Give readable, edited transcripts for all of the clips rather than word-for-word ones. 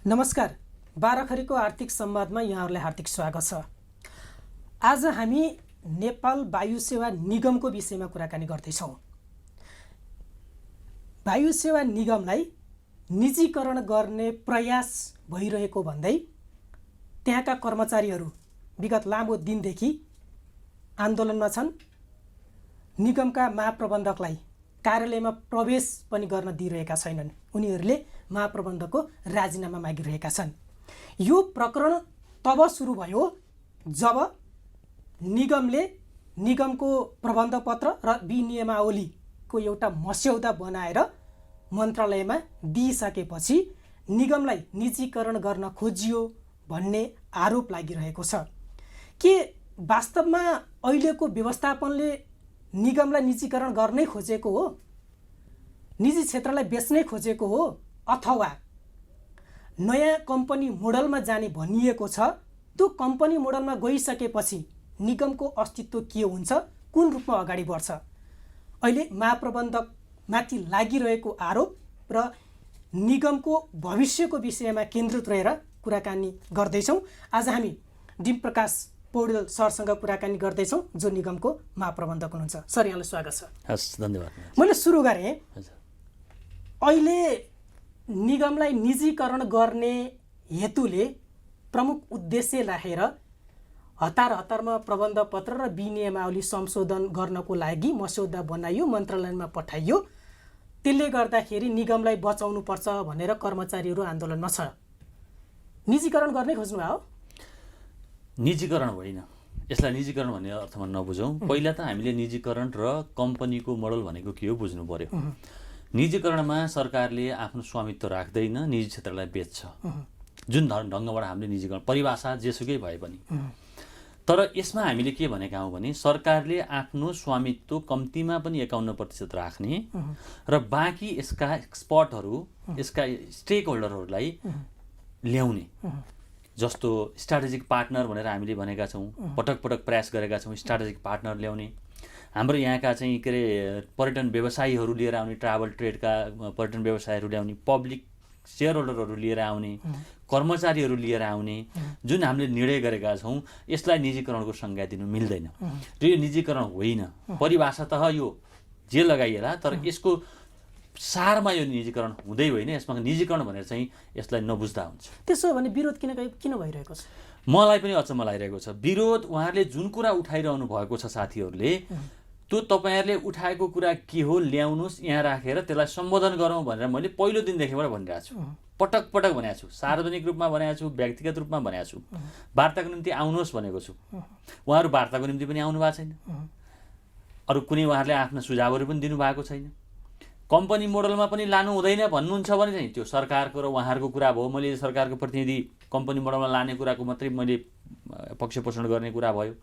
नमस्कार, बाराखरीको आर्थिक संवादमा यहाँहरूलाई हार्दिक स्वागत छ। आज हामी नेपाल वायु सेवा निगमको विषयमा कुराकानी गर्दैछौँ। वायु सेवा निगमलाई निजीकरण गर्ने प्रयास भइरहेको भन्दै त्यहाँका कर्मचारीहरू विगत लामो दिनदेखि आन्दोलनमा छन्। निगमका महाप्रबन्धकलाई कार्यालयमा प्रवेश पनि गर्न दिइरहेका छैनन्। उनीहरूले महाप्रबन्धकको राजीनामा मागिरहेका छन्। यो प्रकरण तब सुरु भयो जब निगमले निगमको प्रबन्धपत्र र विनियमावलीको एउटा मस्यौदा बनाएर मन्त्रालयमा दिइसकेपछि निगमलाई निजीकरण गर्न खोजियो भन्ने आरोप लागिरहेको छ। के वास्तवमा अहिलेको व्यवस्थापनले निगमलाई निजीकरण गर्नै खोजेको हो, निजी क्षेत्रलाई बेच्नै खोजेको हो, अथवा नयाँ कम्पनी मोडलमा जाने भनिएको छ? त्यो कम्पनी मोडलमा गइसकेपछि निगमको अस्तित्व के हुन्छ, कुन रूपमा अगाडि बढ्छ? अहिले महाप्रबन्धकमाथि लागिरहेको आरोप र निगमको भविष्यको विषयमा केन्द्रित रहेर कुराकानी गर्दैछौँ। आज हामी डिम्प्रकाश पौडेल सरसँग कुराकानी गर्दैछौँ, जो निगमको महाप्रबन्धक हुनुहुन्छ। सर, यहाँलाई स्वागत छ। हस्, धन्यवाद। मैले सुरु गरेँ, अहिले निगमलाई निजीकरण गर्ने हेतुले प्रमुख उद्देश्य राखेर हतारमा प्रबन्धपत्र र विनियमावली संशोधन गर्नको लागि मस्यौदा बनाइयो, मन्त्रालयमा पठाइयो। त्यसले गर्दाखेरि निगमलाई बचाउनुपर्छ भनेर कर्मचारीहरू आन्दोलनमा छ। निजीकरण गर्नै खोज्नुभयो? निजीकरण होइन, यसलाई निजीकरण भन्ने अर्थमा नबुझौँ। पहिला त हामीले निजीकरण र कम्पनीको मोडल भनेको के हो बुझ्नु पर्यो। निजीकरणमा सरकारले आफ्नो स्वामित्व राख्दैन, निजी क्षेत्रलाई बेच्छ। जुन ढङ्गबाट हामीले निजीकरण परिभाषा जेसुकै भए पनि, तर यसमा हामीले के भनेका हौँ भने सरकारले आफ्नो स्वामित्व कम्तीमा पनि 51% राख्ने र बाँकी यसका एक्सपर्टहरू, यसका स्टेक होल्डरहरूलाई ल्याउने, जस्तो स्ट्राटेजिक पार्टनर भनेर हामीले भनेका छौँ, पटक पटक प्रयास गरेका छौँ। स्ट्राटेजिक पार्टनर ल्याउने, हाम्रो यहाँका चाहिँ के अरे पर्यटन व्यवसायीहरू लिएर आउने, ट्राभल ट्रेडका पर्यटन व्यवसायीहरू ल्याउने, पब्लिक सेयर होल्डरहरू लिएर आउने, कर्मचारीहरू लिएर आउने, जुन हामीले निर्णय गरेका छौँ, यसलाई निजीकरणको संज्ञा दिनु मिल्दैन। र यो निजीकरण होइन, परिभाषा त यो जे लगाइएला, तर यसको सारमा यो निजीकरण हुँदै होइन। यसमा निजीकरण भनेर चाहिँ यसलाई नबुझ्दा हुन्छ। त्यसो भने विरोध किन भइरहेको छ? मलाई पनि अचम्म लागिरहेको छ। विरोध उहाँहरूले जुन कुरा उठाइरहनु भएको छ साथीहरूले, त्यो तपाईँहरूले उठाएको कुरा के हो ल्याउनुहोस्, यहाँ राखेर त्यसलाई सम्बोधन गरौँ भनेर मैले पहिलो दिनदेखिबाट भनिरहेको छु। पटक पटक भनेको छु, सार्वजनिक रूपमा भनेको छु, व्यक्तिगत रूपमा भनेको छु, वार्ताको निम्ति आउनुहोस् भनेको छु। उहाँहरू वार्ताको निम्ति पनि आउनु भएको छैन। अरू कुनै उहाँहरूले आफ्ना सुझावहरू पनि दिनुभएको छैन। कम्पनी मोडलमा पनि लानु हुँदैन भन्नुहुन्छ भने चाहिँ त्यो सरकारको र उहाँहरूको कुरा भयो। मैले सरकारको प्रतिनिधि कम्पनी मोडलमा लाने कुराको मात्रै मैले पक्ष पोषण गर्ने कुरा भयो।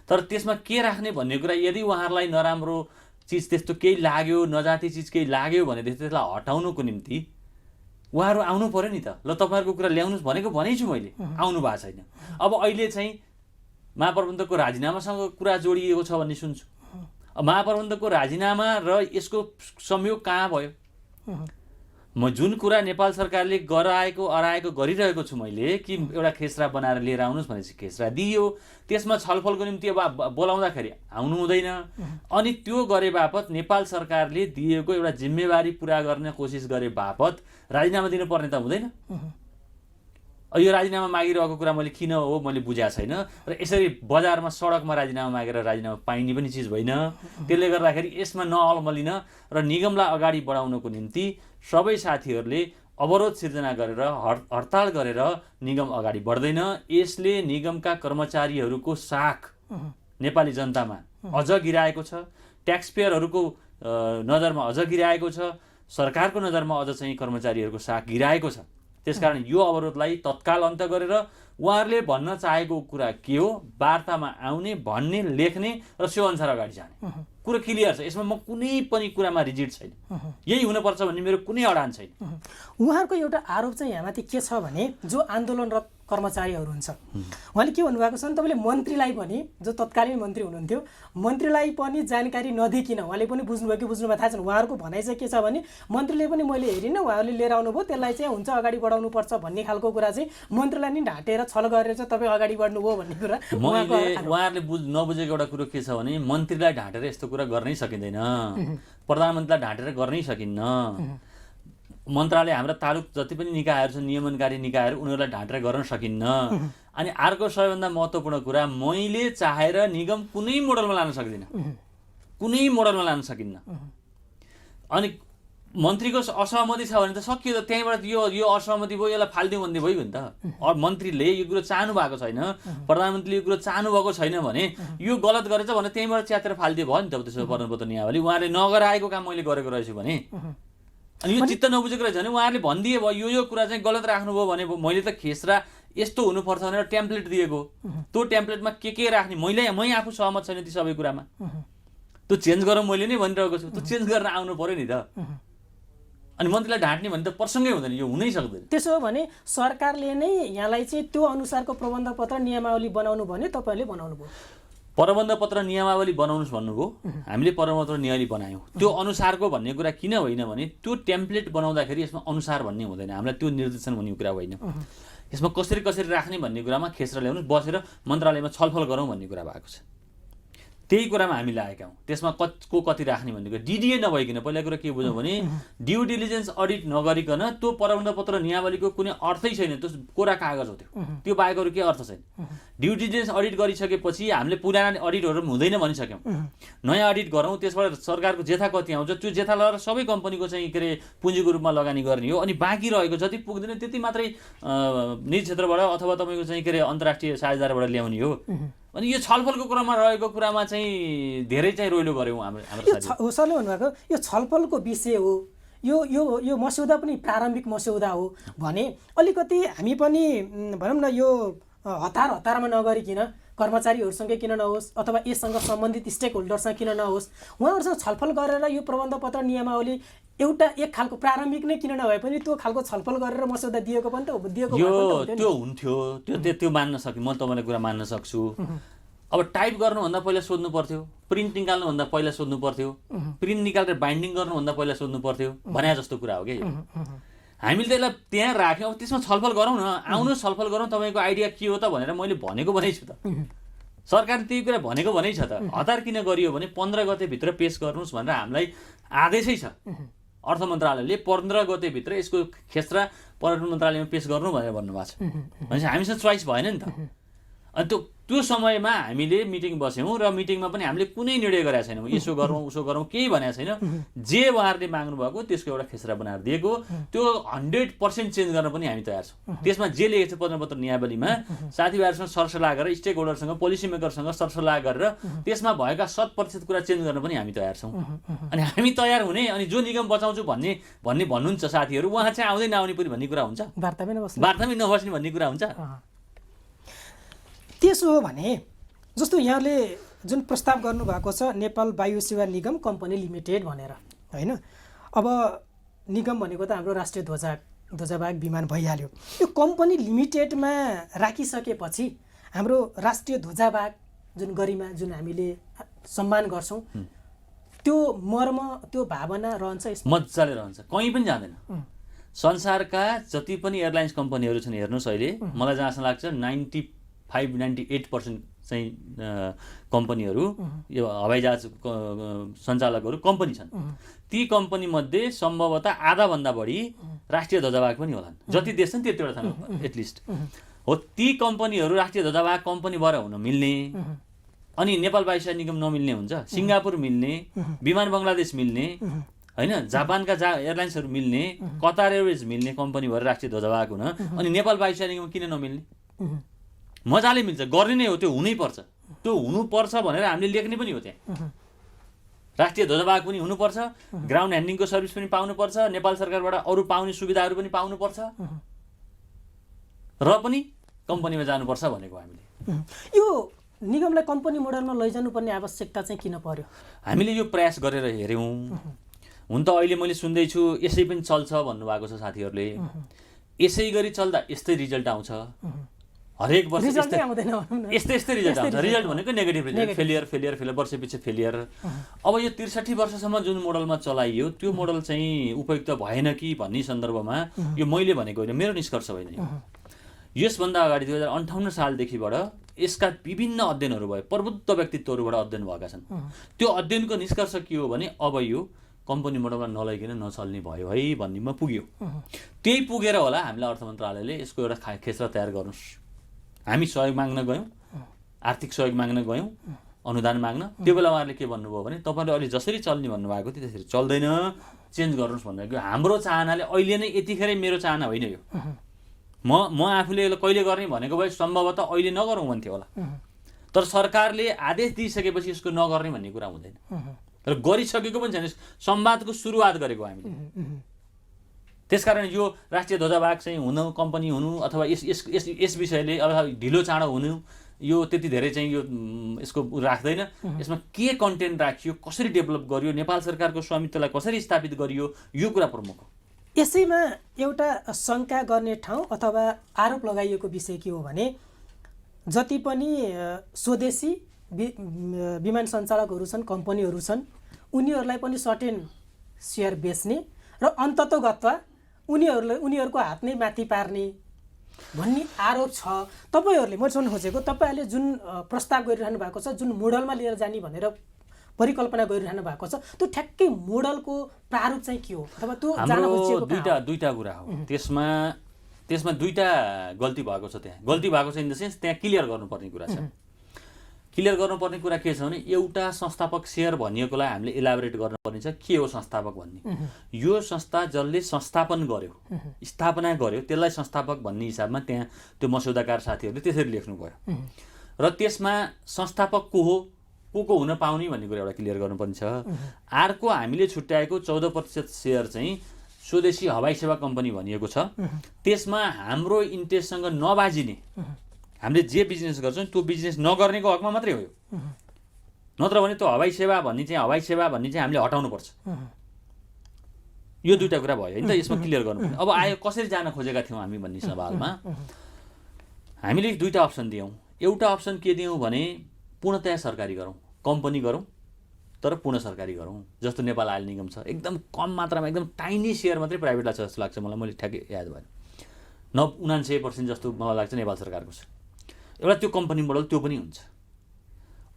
तर त्यसमा के राख्ने भन्ने कुरा यदि उहाँहरूलाई नराम्रो चिज त्यस्तो केही लाग्यो, नजाति चिज केही लाग्यो भनेदेखि त्यसलाई हटाउनुको निम्ति उहाँहरू आउनु पऱ्यो नि त। ल, तपाईँहरूको कुरा ल्याउनुहोस् भनेको भनेछु मैले, आउनु भएको छैन। अब अहिले चाहिँ महाप्रबन्धकको राजीनामासँग कुरा जोडिएको छ भन्ने सुन्छु। महाप्रबन्धकको राजीनामा र यसको संयोग कहाँ भयो? म जुन कुरा नेपाल सरकारले अराएको गरिरहेको छु मैले, कि एउटा खेसरा बनाएर लिएर आउनुहोस् भनेपछि खेसरा दियो। त्यसमा छलफलको निम्ति अब बोलाउँदाखेरि आउनु हुँदैन। अनि त्यो गरे बापत नेपाल सरकारले दिएको एउटा जिम्मेवारी पुरा गर्ने कोसिस गरे बापत राजीनामा दिनुपर्ने त हुँदैन? यो राजीनामा मागिरहेको कुरा मैले किन हो मैले बुझाएको छैन। र यसरी बजारमा सडकमा राजीनामा मागेर राजीनामा पाइने पनि चिज होइन। त्यसले गर्दाखेरि यसमा नअलमलिन र निगमलाई अगाडि बढाउनको निम्ति सबै साथीहरूले अवरोध सिर्जना गरेर हडताल गरेर निगम अगाडि बढ्दैन। यसले निगमका कर्मचारीहरूको साख नेपाली जनतामा अझ गिराएको छ, ट्याक्स पेयरहरूको नजरमा अझ गिराएको छ, सरकारको नजरमा अझ चाहिँ कर्मचारीहरूको साख गिराएको छ। त्यसकारण यो अवरोधलाई तत्काल अन्त्य गरेर उहाँहरूले भन्न चाहेको कुरा के हो, वार्तामा आउने, भन्ने, लेख्ने र त्यो अनुसार अगाडि जाने कुरा क्लियर छ। यसमा म कुनै पनि कुरामा रिजिड छैन। यही हुनुपर्छ भन्ने मेरो कुनै अडान छैन। उहाँहरूको एउटा आरोप चाहिँ यहाँमाथि के छ भने, जो आन्दोलनरत कर्मचारीहरू हुन्छ। उहाँले के भन्नुभएको छ भने तपाईँले मन्त्रीलाई पनि, जो तत्कालीन मन्त्री हुनुहुन्थ्यो, मन्त्रीलाई पनि जानकारी नदिकिन उहाँले पनि बुझ्नुभयो कि बुझ्नुभयो थाहा छैन, उहाँहरूको भनाइ चाहिँ के छ भने मन्त्रीले पनि मैले हेरिनँ, उहाँहरूले लिएर आउनुभयो, त्यसलाई चाहिँ हुन्छ अगाडि बढाउनुपर्छ भन्ने खालको कुरा चाहिँ मन्त्रीलाई नि ढाँटेर छल गरेर चाहिँ तपाईँ अगाडि बढ्नुभयो भन्ने कुरा उहाँहरूले नबुझेको एउटा कुरो के छ भने मन्त्रीलाई ढाँटेर यस्तो कुरा गर्नै सकिँदैन, प्रधानमन्त्रीलाई ढाँटेर गर्नै सकिन्न। मन्त्रालय हाम्रा तालुक जति पनि निकायहरू छन्, नियमनकारी निकायहरू, उनीहरूलाई ढाँटेर गर्न सकिन्न। अनि अर्को सबैभन्दा महत्त्वपूर्ण कुरा, मैले चाहेर निगम कुनै मोडलमा लान सक्दिनँ, कुनै मोडलमा लान सकिन्न। अनि मन्त्रीको असहमति छ भने त सकियो त, त्यहीँबाट यो असहमति भयो, यसलाई फालिदिउँ भन्ने भइगयो नि त। मन्त्रीले यो कुरो चाहनु भएको छैन, प्रधानमन्त्रीले यो कुरो चाहनु भएको छैन भने यो गलत गरेछ भने त्यहीँबाट च्यातेर फालिदियो भयो नि त। त्यसो प्रमाणपत्र नियावली उहाँले नगराएको काम मैले गरेको रहेछु भने, अनि यो चित्त नबुझेको रहेछ भने उहाँहरूले भनिदिए भयो यो कुरा चाहिँ गलत राख्नुभयो भने मैले त खेसरा यस्तो हुनुपर्छ भनेर टेम्प्लेट दिएको, त्यो टेम्प्लेटमा के राख्ने मै आफू सहमत छैन ती सबै कुरामा, त्यो चेन्ज गरौँ मैले नै भनिरहेको छु, त्यो चेन्ज गरेर आउनु पर्यो नि त। अनि मन्त्रीलाई ढाँट्ने भने त प्रसङ्गै हुँदैन, यो हुनै सक्दैन। त्यसो हो भने सरकारले नै यहाँलाई चाहिँ त्यो अनुसारको प्रबन्धपत्र नियमावली बनाउनु भने तपाईँहरूले बनाउनु भयो, प्रबन्धपत्र नियमावली बनाउनुहोस् भन्नुभयो, हामीले प्रबन्धपत्र नियमावली बनायौँ। त्यो अनुसारको भन्ने कुरा किन होइन भने त्यो टेम्प्लेट बनाउँदाखेरि यसमा अनुसार भन्ने हुँदैन, हामीलाई त्यो निर्देशन भन्ने कुरा होइन। यसमा कसरी राख्ने भन्ने कुरामा खेसरा ल्याउनुहोस्, बसेर मन्त्रालयमा छलफल गरौँ भन्ने कुरा भएको छ। त्यही कुरामा हामी लागेका हौँ। त्यसमा को कति राख्ने भन्ने कुरा डिडिए नभइकन पहिला कुरा के बुझौँ भने ड्यु डिलिजेन्स अडिट नगरिकन त्यो प्रबन्धपत्र नियावलीको कुनै अर्थै छैन, त्यो कोरा कागज हो, त्यो बाहेक अरू केही अर्थ छैन। ड्यु डिलिजेन्स अडिट गरिसकेपछि हामीले पुराना अडिटहरू हुँदैन भनिसक्यौँ, नयाँ अडिट गरौँ, त्यसबाट सरकारको जेथा कति आउँछ त्यो जेथा लगाएर सबै कम्पनीको चाहिँ के अरे पुँजीको रूपमा लगानी गर्ने हो। अनि बाँकी रहेको जति पुग्दैन त्यति मात्रै निजी क्षेत्रबाट अथवा तपाईँको चाहिँ के अरे अन्तर्राष्ट्रिय साझेदारबाट ल्याउने हो। अनि यो छलफलको क्रममा रहेको कुरामा चाहिँ धेरै चाहिँ रोइलो गऱ्यौँ हाम्रो सरले भन्नुभएको यो छलफलको विषय हो, यो मस्यौदा पनि प्रारम्भिक मस्यौदा हो भने अलिकति हामी पनि भनौँ न यो हतारमा नगरिकन कर्मचारीहरूसँगै किन नहोस् अथवा यससँग सम्बन्धित स्टेक होल्डरसँग किन नहोस्, उहाँहरूसँग छलफल गरेर यो प्रबन्धपत्र नियमावली एउटा एक खालको प्रारम्भिक नै किन नभए पनि त्यो खालको छलफल गरेर मस्यौदा दिएको पनि त दिएको त्यो हुन्थ्यो, त्यो मान्न सकेँ, म तपाईँलाई कुरा मान्न सक्छु। अब टाइप गर्नुभन्दा पहिला सोध्नु पर्थ्यो, प्रिन्ट निकाल्नुभन्दा पहिला सोध्नु पर्थ्यो, प्रिन्ट निकालेर बाइन्डिङ गर्नुभन्दा पहिला सोध्नु पर्थ्यो भने जस्तो कुरा हो क्या। हामीले त्यसलाई त्यहाँ राख्यौँ, अब त्यसमा छलफल गरौँ न, आउनु छलफल गरौँ, तपाईँको आइडिया के हो त भनेर मैले भनेको छु त। सरकारले त्यही कुरा भनेको छ त। हतार किन गरियो भने 15 गतेभित्र पेस गर्नुहोस् भनेर हामीलाई आदेशै छ, अर्थ मन्त्रालयले 15 गतेभित्र यसको खेसरा पर्यटन मन्त्रालयमा पेस गर्नु भनेर भन्नुभएको छ। भनेपछि हामीसँग चोइस भएन नि त। अनि त्यो समयमा हामीले मिटिङ बस्यौँ र मिटिङमा पनि हामीले कुनै निर्णय गरेका छैनौँ, यसो गरौँ उसो गरौँ केही भनेको छैन। जे उहाँहरूले माग्नु भएको त्यसको एउटा खेसरा बनाएर दिएको, त्यो 100% चेन्ज गर्न पनि हामी तयार छौँ। त्यसमा जे लेखेको छ प्रबन्धपत्र नियावलीमा साथीभाइहरूसँग सरसल्लाह गरेर स्टेक होल्डरसँग पोलिसी मेकरसँग सरसल्लाह गरेर त्यसमा भएका 100% कुरा चेन्ज गर्न पनि हामी तयार छौँ। अनि हामी तयार हुने, अनि जो निगम बचाउँछु भन्नुहुन्छ साथीहरू, उहाँ चाहिँ आउँदै नआउने पनि भन्ने कुरा हुन्छ, वार्तामै नबस्ने भन्ने कुरा हुन्छ। त्यसो हो भने जस्तो यहाँले जुन प्रस्ताव गर्नुभएको छ नेपाल वायु सेवा निगम कम्पनी लिमिटेड भनेर होइन, अब निगम भनेको त हाम्रो राष्ट्रिय ध्वजावाहक विमान भइहाल्यो। यो कम्पनी लिमिटेडमा राखिसकेपछि हाम्रो राष्ट्रिय ध्वजावाहक जुन गरिमा जुन हामीले सम्मान गर्छौँ त्यो मर्म त्यो भावना रहन्छ, मजाले रहन्छ, कहीँ पनि जाँदैन। संसारका जति पनि एयरलाइन्स कम्पनीहरू छन् हेर्नुहोस्, अहिले मलाई जहाँसम्म लाग्छ 95-98% चाहिँ कम्पनीहरू यो हवाईजहाज सञ्चालकहरू कम्पनी छन्। ती कम्पनीमध्ये सम्भवतः आधाभन्दा बढी राष्ट्रिय ध्वजावाहक पनि होलान्, जति देश छन् त्यतिवटा छन् एटलिस्ट हो। ती कम्पनीहरू राष्ट्रिय ध्वजावाहक कम्पनी भएर हुन मिल्ने, अनि नेपाल वायु सेवा निगम नमिल्ने हुन्छ, सिङ्गापुर मिल्ने, विमान बङ्गलादेश मिल्ने होइन, जापानका एयरलाइन्सहरू मिल्ने, कतार एयरवेज मिल्ने कम्पनी भएर राष्ट्रिय ध्वजावाहक हुन, अनि नेपाल वायु सेवा निगम किन नमिल्ने? मजाले मिल्छ, गर्ने नै हो, त्यो हुनैपर्छ। त्यो हुनुपर्छ भनेर हामीले लेख्ने पनि हो, त्यहाँ राष्ट्रिय ध्वजावाहक पनि हुनुपर्छ, ग्राउन्ड ह्यान्डलिङको सर्भिस पनि पाउनुपर्छ, नेपाल सरकारबाट अरू पाउने सुविधाहरू पनि पाउनुपर्छ, र पनि कम्पनीमा जानुपर्छ भनेको हामीले। यो निगमलाई कम्पनी मोडलमा लैजानुपर्ने आवश्यकता चाहिँ किन पर्यो? हामीले यो प्रयास गरेर हेऱ्यौँ। हुन त अहिले मैले सुन्दैछु यसै पनि चल्छ भन्नुभएको छ साथीहरूले। यसै गरी चल्दा यस्तै रिजल्ट आउँछ, हरेक वर्ष रिजल्टै आउँदैन भनौँ न। यस्तै रिजल्ट आउँछ। रिजल्ट भनेको नेगेटिभ रिजल्ट, फेलियर वर्षपछि फेलियर। अब यो 63 वर्षसम्म जुन मोडलमा चलाइयो त्यो मोडल चाहिँ उपयुक्त भएन कि भन्ने सन्दर्भमा यो मैले भनेको होइन, मेरो निष्कर्ष होइन। यसभन्दा अगाडि 2058 सालदेखिबाट यसका विभिन्न अध्ययनहरू भए, प्रबुद्ध व्यक्तित्वहरूबाट अध्ययन भएका छन्। त्यो अध्ययनको निष्कर्ष के हो भने अब यो कम्पनी मोडलमा नलैकन नचल्ने भयो है भन्नेमा पुग्यो। त्यही पुगेर होला हामीलाई अर्थ मन्त्रालयले यसको एउटा खेसरा तयार गर्नुहोस्, हामी सहयोग माग्न गयौँ, आर्थिक सहयोग माग्न गयौँ, अनुदान माग्न। त्यो बेला उहाँहरूले के भन्नुभयो भने तपाईँले अहिले जसरी चल्ने भन्नुभएको थियो त्यसरी चल्दैन, चेन्ज गर्नुहोस् भन्नुभएको। हाम्रो चाहनाले अहिले नै यतिखेरै मेरो चाहना होइन यो। म आफूले यसलाई कहिले गर्ने भनेको भए सम्भवतः अहिले नगरौँ भन्थ्यो होला, तर सरकारले आदेश दिइसकेपछि यसको नगर्ने भन्ने कुरा हुँदैन। र गरिसकेको पनि छैन, संवादको सुरुवात गरेको हामीले। त्यसकारण यो राष्ट्रिय ध्वजावाहक चाहिँ हुनु, कम्पनी हुनु अथवा यस विषयले अथवा ढिलो चाँडो हुनु यो त्यति धेरै चाहिँ यो यसको राख्दैन। यसमा के कन्टेन्ट राखियो, कसरी डेभलप गरियो, नेपाल सरकारको स्वामित्वलाई कसरी स्थापित गरियो, यो कुरा प्रमुख हो। यसैमा एउटा शङ्का गर्ने ठाउँ अथवा आरोप लगाइएको विषय के हो भने जति पनि स्वदेशी विमान सञ्चालकहरू छन्, कम्पनीहरू छन्, उनीहरूलाई पनि सर्टेन सेयर बेच्ने र अन्ततोगत्वा उनीहरूको हात नै माथि पार्ने भन्ने आरोप छ। तपाईँहरूले म सोध्न खोजेको, तपाईँहरूले जुन प्रस्ताव गरिरहनु भएको छ, जुन मोडलमा लिएर जाने भनेर परिकल्पना गरिरहनु भएको छ, त्यो ठ्याक्कै मोडलको प्रारूप चाहिँ के हो अथवा त्यो जान खोजिएको दुईटा कुरा हो। त्यसमा दुईटा गल्ती भएको छ। त्यहाँ गल्ती भएको छ इन द सेन्स त्यहाँ क्लियर गर्नुपर्ने कुरा छ। क्लियर गर्नुपर्ने कुरा के छ भने एउटा संस्थापक सेयर भनिएकोलाई हामीले इलाबोरेट गर्नुपर्ने छ। के हो संस्थापक भन्ने? यो संस्था जसले संस्थापन गर्यो, स्थापना गर्यो, त्यसलाई संस्थापक भन्ने हिसाबमा त्यहाँ त्यो मस्यौदाकार साथीहरूले त्यसरी लेख्नु भयो। र त्यसमा संस्थापक को हो, को हुन पाउने भन्ने कुरा एउटा क्लियर गर्नुपर्ने छ। अर्को हामीले छुट्याएको 14% सेयर चाहिँ स्वदेशी हवाई सेवा कम्पनी भनिएको छ। त्यसमा हाम्रो इन्ट्रेस्टसँग नबाजिने, हामीले जे बिजनेस गर्छौँ त्यो बिजनेस नगर्नेको हकमा मात्रै हो यो। नत्र भने त्यो हवाई सेवा भन्ने चाहिँ हामीले हटाउनुपर्छ। यो दुईटा कुरा भयो होइन त, यसमा क्लियर गर्नुपर्ने। अब आयो कसरी जान खोजेका थियौँ हामी भन्ने सवालमा हामीले दुईटा अप्सन दियौँ। एउटा अप्सन के दियौँ भने पूर्णतया सरकारी गरौँ, कम्पनी गरौँ तर पूर्ण सरकारी गरौँ। जस्तो नेपाल आयल निगम छ, एकदम कम मात्रामा, एकदम टाइनी सेयर मात्रै प्राइभेटलाई छ जस्तो लाग्छ मलाई, मैले ठ्याक्कै याद भएन। 99% जस्तो मलाई लाग्छ नेपाल सरकारको छ। एउटा त्यो कम्पनी मोडल त्यो पनि हुन्छ।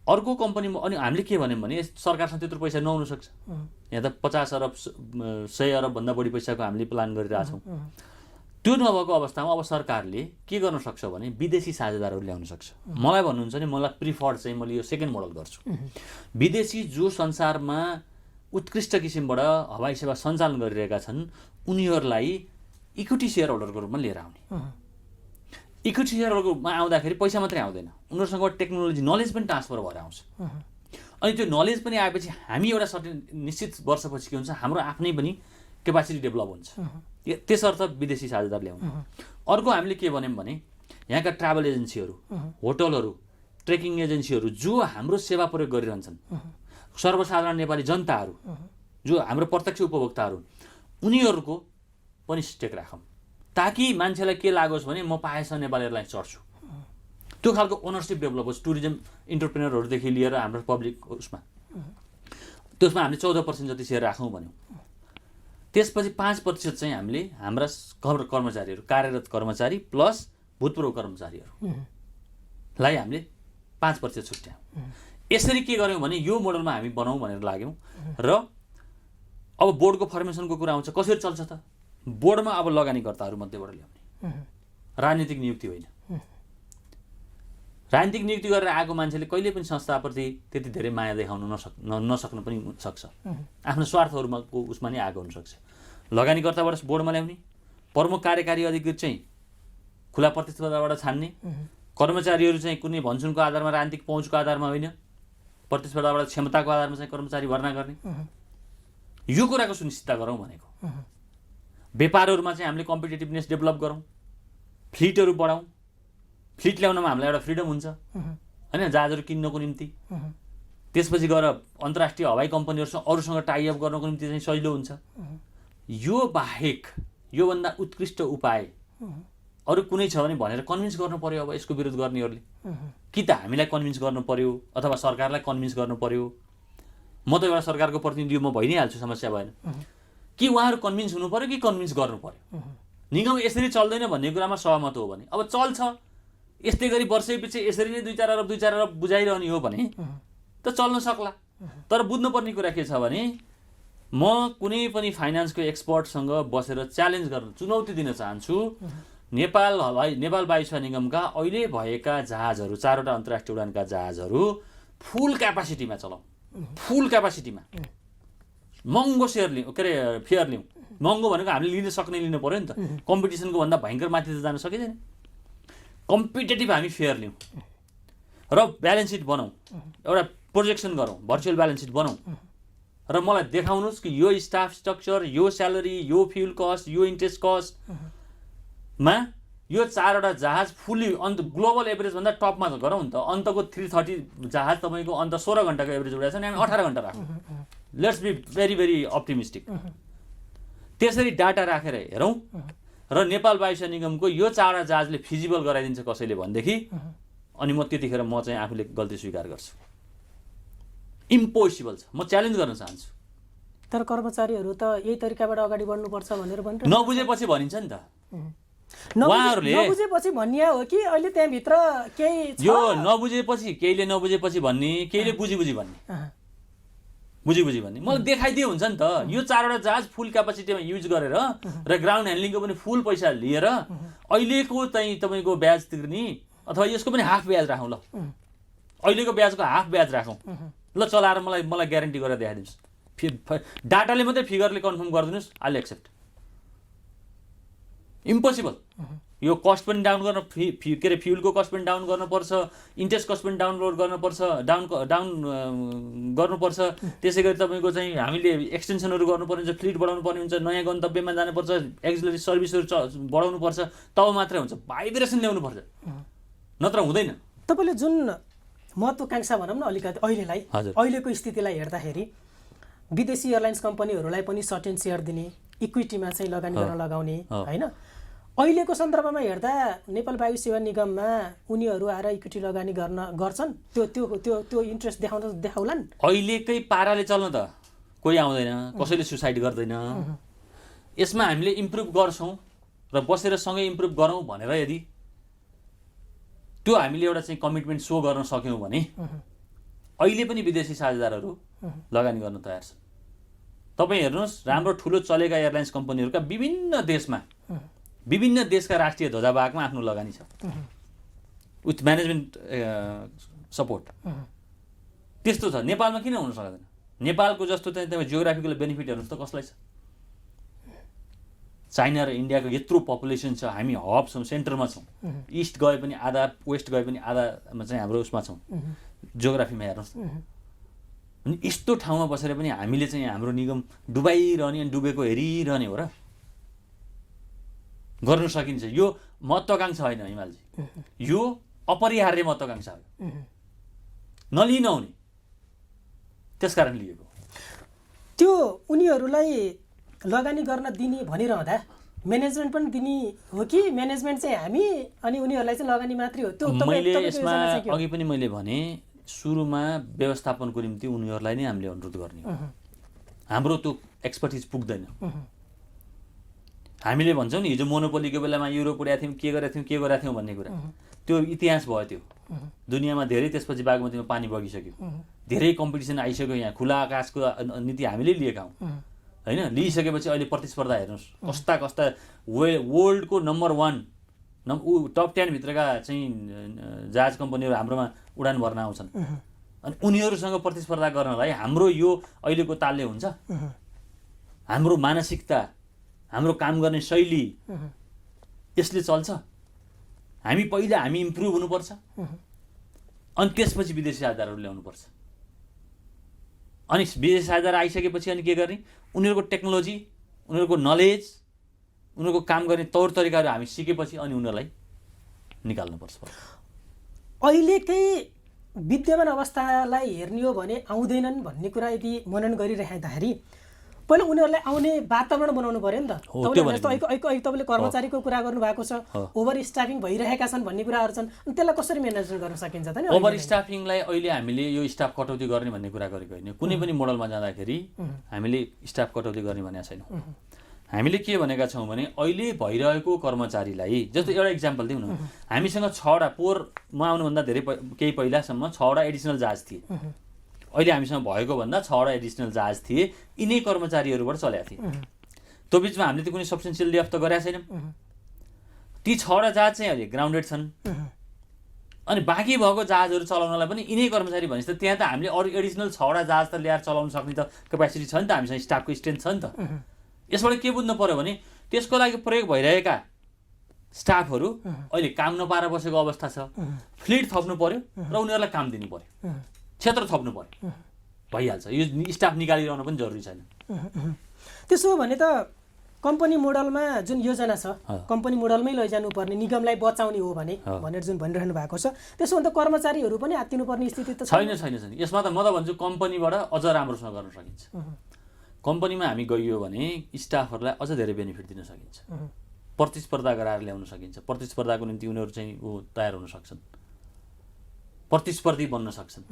अर्को कम्पनी अनि हामीले के भन्यौँ भने सरकारसँग त्यत्रो पैसा नहुनसक्छ, यहाँ त 50 अरब 100 अरबभन्दा बढी पैसाको हामीले प्लान गरिरहेछौँ। त्यो नभएको अवस्थामा अब सरकारले के गर्न सक्छ भने विदेशी साझेदारहरू ल्याउन सक्छ। मलाई भन्नुहुन्छ नि मलाई प्रिफर्ड चाहिँ मैले यो सेकेन्ड मोडल गर्छु। विदेशी जो संसारमा उत्कृष्ट किसिमबाट हवाई सेवा सञ्चालन गरिरहेका छन् उनीहरूलाई इक्विटी सेयर होल्डरको रूपमा लिएर आउने। इक्विटी सेयर होल्डरमा आउँदाखेरि पैसा मात्रै आउँदैन, उनीहरूसँग टेक्नोलोजी नलेज पनि ट्रान्सफर भएर आउँछ। अनि त्यो नलेज पनि आएपछि हामी एउटा सर्टेन निश्चित वर्षपछि के हुन्छ, हाम्रो आफ्नै पनि क्यापासिटी डेभलप हुन्छ। त्यसर्थ विदेशी साझेदार ल्याउनु। अर्को हामीले के भन्यौँ भने यहाँका ट्राभल एजेन्सीहरू, होटलहरू, ट्रेकिङ एजेन्सीहरू जो हाम्रो सेवा प्रयोग गरिरहन्छन्, सर्वसाधारण नेपाली जनताहरू जो हाम्रो प्रत्यक्ष उपभोक्ताहरू, उनीहरूको पनि स्टेक राखौँ ताकि मान्छेलाई के लागोस् भने म पाएछ नेपाल एयरलाइन्स चढ्छु। त्यो खालको ओनरसिप डेभलप होस् टुरिज्म इन्टरप्रेनरहरूदेखि लिएर हाम्रो पब्लिक उसमा। त्यसमा हामीले 14% जति सेयर राखौँ भन्यौँ। त्यसपछि 5% चाहिँ हामीले हाम्रा कर्मचारीहरू, कार्यरत कर्मचारी प्लस भूतपूर्व कर्मचारीहरूलाई हामीले 5% छुट्यायौँ। यसरी के गर्यौँ भने यो मोडलमा हामी बनाउँ भनेर लाग्यौँ। र अब बोर्डको फर्मेसनको कुरा आउँछ, कसरी चल्छ त? बोर्डमा अब लगानीकर्ताहरू मध्येबाट ल्याउने, राजनीतिक नियुक्ति होइन। राजनीतिक नियुक्ति गरेर आएको मान्छेले कहिले पनि संस्थाप्रति त्यति धेरै माया देखाउन नसक्न पनि सक्छ, आफ्नो स्वार्थहरूमा उसमा नै आएको हुनसक्छ। लगानीकर्ताबाट बोर्डमा ल्याउने, प्रमुख कार्यकारी अधिकृत चाहिँ खुला प्रतिस्पर्धाबाट छान्ने, कर्मचारीहरू चाहिँ कुनै भन्छुनको आधारमा, राजनीतिक पहुँचको आधारमा होइन, प्रतिस्पर्धाबाट क्षमताको आधारमा चाहिँ कर्मचारी भर्ना गर्ने। यो कुराको सुनिश्चितता गरौँ भनेको। व्यापारहरूमा चाहिँ हामीले कम्पिटेटिभनेस डेभलप गरौँ, फ्लिटहरू बढाउँ। फ्लिट ल्याउनमा हामीलाई एउटा फ्रिडम हुन्छ होइन, जहाजहरू किन्नको निम्ति। त्यसपछि गएर अन्तर्राष्ट्रिय हवाई कम्पनीहरूसँग अरूसँग टाइअप गर्नको निम्ति चाहिँ सजिलो हुन्छ। यो बाहेक योभन्दा उत्कृष्ट उपाय अरू कुनै छ भने भनेर कन्भिन्स गर्नु पर्यो। अब यसको विरोध गर्नेहरूले कि त हामीलाई कन्भिन्स गर्नु पर्यो अथवा सरकारलाई कन्भिन्स गर्नु पर्यो। म त एउटा सरकारको प्रतिनिधि म भइ नै हाल्छु, समस्या भएन। कि उहाँहरू कन्भिन्स हुनु पर्यो कि कन्भिन्स गर्नु पर्यो। निगम यसरी चल्दैन भन्ने कुरामा सहमत हो भने अब चल्छ, यस्तै गरी वर्षैपछि यसरी नै 2-4 अरब बुझाइरहने हो भने त चल्न सक्ला। तर बुझ्नुपर्ने कुरा के छ भने म कुनै पनि फाइनान्सको एक्सपर्टसँग बसेर च्यालेन्ज गर्न, चुनौती दिन चाहन्छु, नेपाल वायुसेवा निगमका अहिले भएका जहाजहरू, 4वटा अन्तर्राष्ट्रिय उडानका जहाजहरू फुल क्यापासिटीमा चलाउँ। फुल क्यापासिटीमा महँगो फेयर लिउँ। महँगो भनेको हामीले लिन सक्ने लिनु पर्यो नि त। कम्पिटिसनको भन्दा भयङ्कर माथि त जान सकिँदैन। कम्पिटेटिभ हामी फेयर लिउँ र ब्यालेन्स सिट बनाऊँ, एउटा प्रोजेक्सन गरौँ, भर्चुअल ब्यालेन्स सिट बनाऊँ र मलाई देखाउनुहोस् कि यो स्टाफ स्ट्रक्चर, यो स्यालेरी, यो फ्युल कस्ट, यो इन्ट्रेस्ट कस्टमा यो 4वटा जहाज फुल्ली अन्त ग्लोबल एभरेजभन्दा टपमा गरौँ नि त। अन्तको 330 जहाज तपाईँको अन्त 16 घन्टाको एभरेज उडाएको छ भने हामी 18 घन्टा राखौँ। Let's be very very optimistic. त्यसरी डाटा राखेर हेरौँ र नेपाल वायुसेवा निगमको यो 4वटा जहाजले फिजिबल गराइदिन्छ कसैले भनेदेखि अनि म त्यतिखेर म चाहिँ आफूले गल्ती स्वीकार गर्छु। इम्पोसिबल छ, म च्यालेन्ज गर्न चाहन्छु। तर कर्मचारीहरू त यही तरिकाबाट अगाडि बढ्नुपर्छ भनेर भन्छ। नबुझेपछि भनिन्छ नि त। नबुझेपछि भनिया हो कि अहिले त्यहाँभित्र केही यो नबुझेपछि, केहीले नबुझेपछि भन्ने, केहीले बुझी भन्ने, मलाई देखाइदिए हुन्छ नि त। यो 4वटा जहाज फुल क्यापासिटीमा युज गरेर र ग्राउन्ड ह्यान्डलिङको पनि फुल पैसा लिएर अहिलेको चाहिँ तपाईँको ब्याज तिर्ने अथवा यसको पनि हाफ ब्याज राखौँ। ल अहिलेको ब्याजको हाफ ब्याज राखौँ ल, चलाएर मलाई ग्यारेन्टी गरेर देखाइदिनुहोस्। डाटाले मात्रै फिगरले कन्फर्म गरिदिनुहोस्, आइल एक्सेप्ट। इम्पोसिबल। यो कस्ट पनि डाउन गर्न, के अरे फ्युलको कस्ट पनि डाउन गर्नुपर्छ, इन्ट्रेस्ट कस्ट पनि डाउन गर्नुपर्छ। त्यसै गरी तपाईँको चाहिँ हामीले एक्सटेन्सनहरू गर्नुपर्ने हुन्छ, फ्लिट बढाउनु पर्ने हुन्छ, नयाँ गन्तव्यमा जानुपर्छ, एक्जिलरी सर्भिसहरू बढाउनुपर्छ, तब मात्रै हुन्छ। भाइब्रेसन ल्याउनुपर्छ, नत्र हुँदैन। तपाईँले जुन महत्त्वाकांक्षा भनौँ न अलिकति अहिलेको स्थितिलाई हेर्दाखेरि विदेशी एयरलाइन्स कम्पनीहरूलाई पनि सर्टेन सेयर दिने, इक्विटीमा चाहिँ लगानी गर्न लगाउने होइन, अहिलेको सन्दर्भमा हेर्दा नेपाल वायुसेवा निगममा उनीहरू आएर इक्विटी लगानी गर्छन्, त्यो इन्ट्रेस्ट देखाउलान्। अहिलेकै पाराले चल्न त कोही आउँदैन, कसैले सुसाइड गर्दैन। यसमा हामीले इम्प्रुभ गर्छौँ र बसेर सँगै इम्प्रुभ गरौँ भनेर यदि त्यो हामीले एउटा चाहिँ कमिटमेन्ट सो गर्न सक्यौँ भने अहिले पनि विदेशी साझेदारहरू लगानी गर्न तयार छन्। तपाईँ हेर्नुहोस्, राम्रो ठुलो चलेका एयरलाइन्स कम्पनीहरूका विभिन्न देशका राष्ट्रिय ध्वजावाहकमा आफ्नो लगानी छ, विथ म्यानेजमेन्ट सपोर्ट। त्यस्तो छ। नेपालमा किन हुन सक्दैन? नेपालको जस्तो चाहिँ तपाईँ जियोग्राफिकल बेनिफिट हेर्नुहोस् त कसलाई छ। चाइना र इन्डियाको यत्रो पपुलेसन छ, हामी हब छौँ, सेन्टरमा छौँ। इस्ट गए पनि आधा, वेस्ट गए पनि आधामा चाहिँ हाम्रो उसमा छौँ, जियोग्राफीमा हेर्नुहोस्। अनि यस्तो ठाउँमा बसेर पनि हामीले चाहिँ हाम्रो निगम डुबाइरहने अनि डुबेको हेरिरहने हो र? गर्नु सकिन्छ। यो महत्त्वाकांक्षा होइन हिमालजी, यो अपरिहार्य महत्त्वाकांक्षा हो, नलिई नहुने, त्यसकारण लिएको। त्यो उनीहरूलाई लगानी गर्न दिने भनिरहँदा म्यानेजमेन्ट पनि दिने हो कि म्यानेजमेन्ट चाहिँ हामी अनि उनीहरूलाई चाहिँ लगानी मात्रै हो? त्यो मैले यसमा अघि पनि मैले भने, सुरुमा व्यवस्थापनको निम्ति उनीहरूलाई नै हामीले अनुरोध गर्ने हो। हाम्रो त्यो एक्सपर्टिज पुग्दैन। हामीले भन्छौँ नि हिजो मोनोपोलीको बेलामा युरोप उडाएको थियौँ, के गरेका थियौँ भन्ने कुरा, त्यो इतिहास भयो। त्यो दुनियाँमा धेरै त्यसपछि बागमतीमा पानी बगिसक्यो, धेरै कम्पिटिसन आइसक्यो। यहाँ खुला आकाशको नीति हामीले लिएका हौँ होइन। लिइसकेपछि अहिले प्रतिस्पर्धा हेर्नुहोस्, कस्ता वर्ल्डको नम्बर 1 टप 10 भित्रका चाहिँ जहाज कम्पनीहरू हाम्रोमा उडान भर्न आउँछन्। अनि उनीहरूसँग प्रतिस्पर्धा गर्नलाई हाम्रो यो अहिलेको तालले हुन्छ? हाम्रो मानसिकता, हाम्रो काम गर्ने शैली यसले चल्छ? हामी इम्प्रुभ हुनुपर्छ, अनि त्यसपछि विदेशी साझेदारहरू ल्याउनुपर्छ। अनि विदेशी साझेदार आइसकेपछि अनि के गर्ने? उनीहरूको टेक्नोलोजी, उनीहरूको नलेज, उनीहरूको काम गर्ने तौर तरिकाहरू हामी सिकेपछि अनि उनीहरूलाई निकाल्नुपर्छ। अहिलेकै विद्यमान अवस्थालाई हेर्ने हो भने आउँदैनन् भन्ने कुरा यदि मनन गरिराख्दाखेरि पहिला उनीहरूलाई आउने वातावरण बनाउनु पर्यो नि त। हो, त्यो तपाईँले जस्तो तपाईँले कर्मचारीको कुरा गर्नुभएको छ, ओभर स्टाफिङ भइरहेका छन् भन्ने कुराहरू छन्, अनि त्यसलाई कसरी म्यानेज गर्न सकिन्छ त नि? ओभर स्टाफिङलाई अहिले हामीले यो स्टाफ कटौती गर्ने भन्ने कुरा गरेको होइन। कुनै पनि मोडलमा जाँदाखेरि हामीले स्टाफ कटौती गर्ने भनेको छैनौँ। हामीले के भनेका छौँ भने अहिले भइरहेको कर्मचारीलाई, जस्तो एउटा इक्जाम्पल दिउँ न, हामीसँग 6वटा पोहोरमा आउनुभन्दा धेरै केही पहिलासम्म 6वटा एडिसनल जहाज थिए। अहिले हामीसँग भएको भन्दा 6वटा एडिसनल जहाज थिए, यिनै कर्मचारीहरूबाट चलेका थिए। त्यो बिचमा हामीले त कुनै सब्सटेन्सियल ले अफ त गरेका छैनौँ। ती 6वटा जहाज चाहिँ अहिले ग्राउन्डेड छन्, अनि बाँकी भएको जहाजहरू चलाउनलाई पनि यिनै कर्मचारी भनेपछि त त्यहाँ त हामीले अरू एडिसनल 6वटा जहाज त ल्याएर चलाउन सक्ने त क्यापेसिटी छ नि त, हामीसँग स्टाफको स्ट्रेन्थ छ नि त। यसबाट के बुझ्नु पर्यो भने त्यसको लागि प्रयोग भइरहेका स्टाफहरू अहिले काम नपाएर बसेको अवस्था छ। फ्लिट थप्नु पर्यो र उनीहरूलाई काम दिनु पर्यो, क्षेत्र थप्नु पर्यो, भइहाल्छ। यो स्टाफ निकालिरहनु पनि जरुरी छैन। त्यसो हो भने त कम्पनी मोडलमा जुन योजना छ, कम्पनी मोडलमै लैजानुपर्ने, निगमलाई बचाउने हो भने भनेर जुन भनिरहनु भएको छ, त्यसो भने त कर्मचारीहरू पनि हात्तिनुपर्ने स्थिति त छैन। यसमा त म त भन्छु कम्पनीबाट अझ राम्रोसँग गर्न सकिन्छ। कम्पनीमा हामी गइयो भने स्टाफहरूलाई अझ धेरै बेनिफिट दिन सकिन्छ, प्रतिस्पर्धा गराएर ल्याउन सकिन्छ। प्रतिस्पर्धाको निम्ति उनीहरू चाहिँ तयार हुन सक्छन्, प्रतिस्पर्धी बन्न सक्छन्।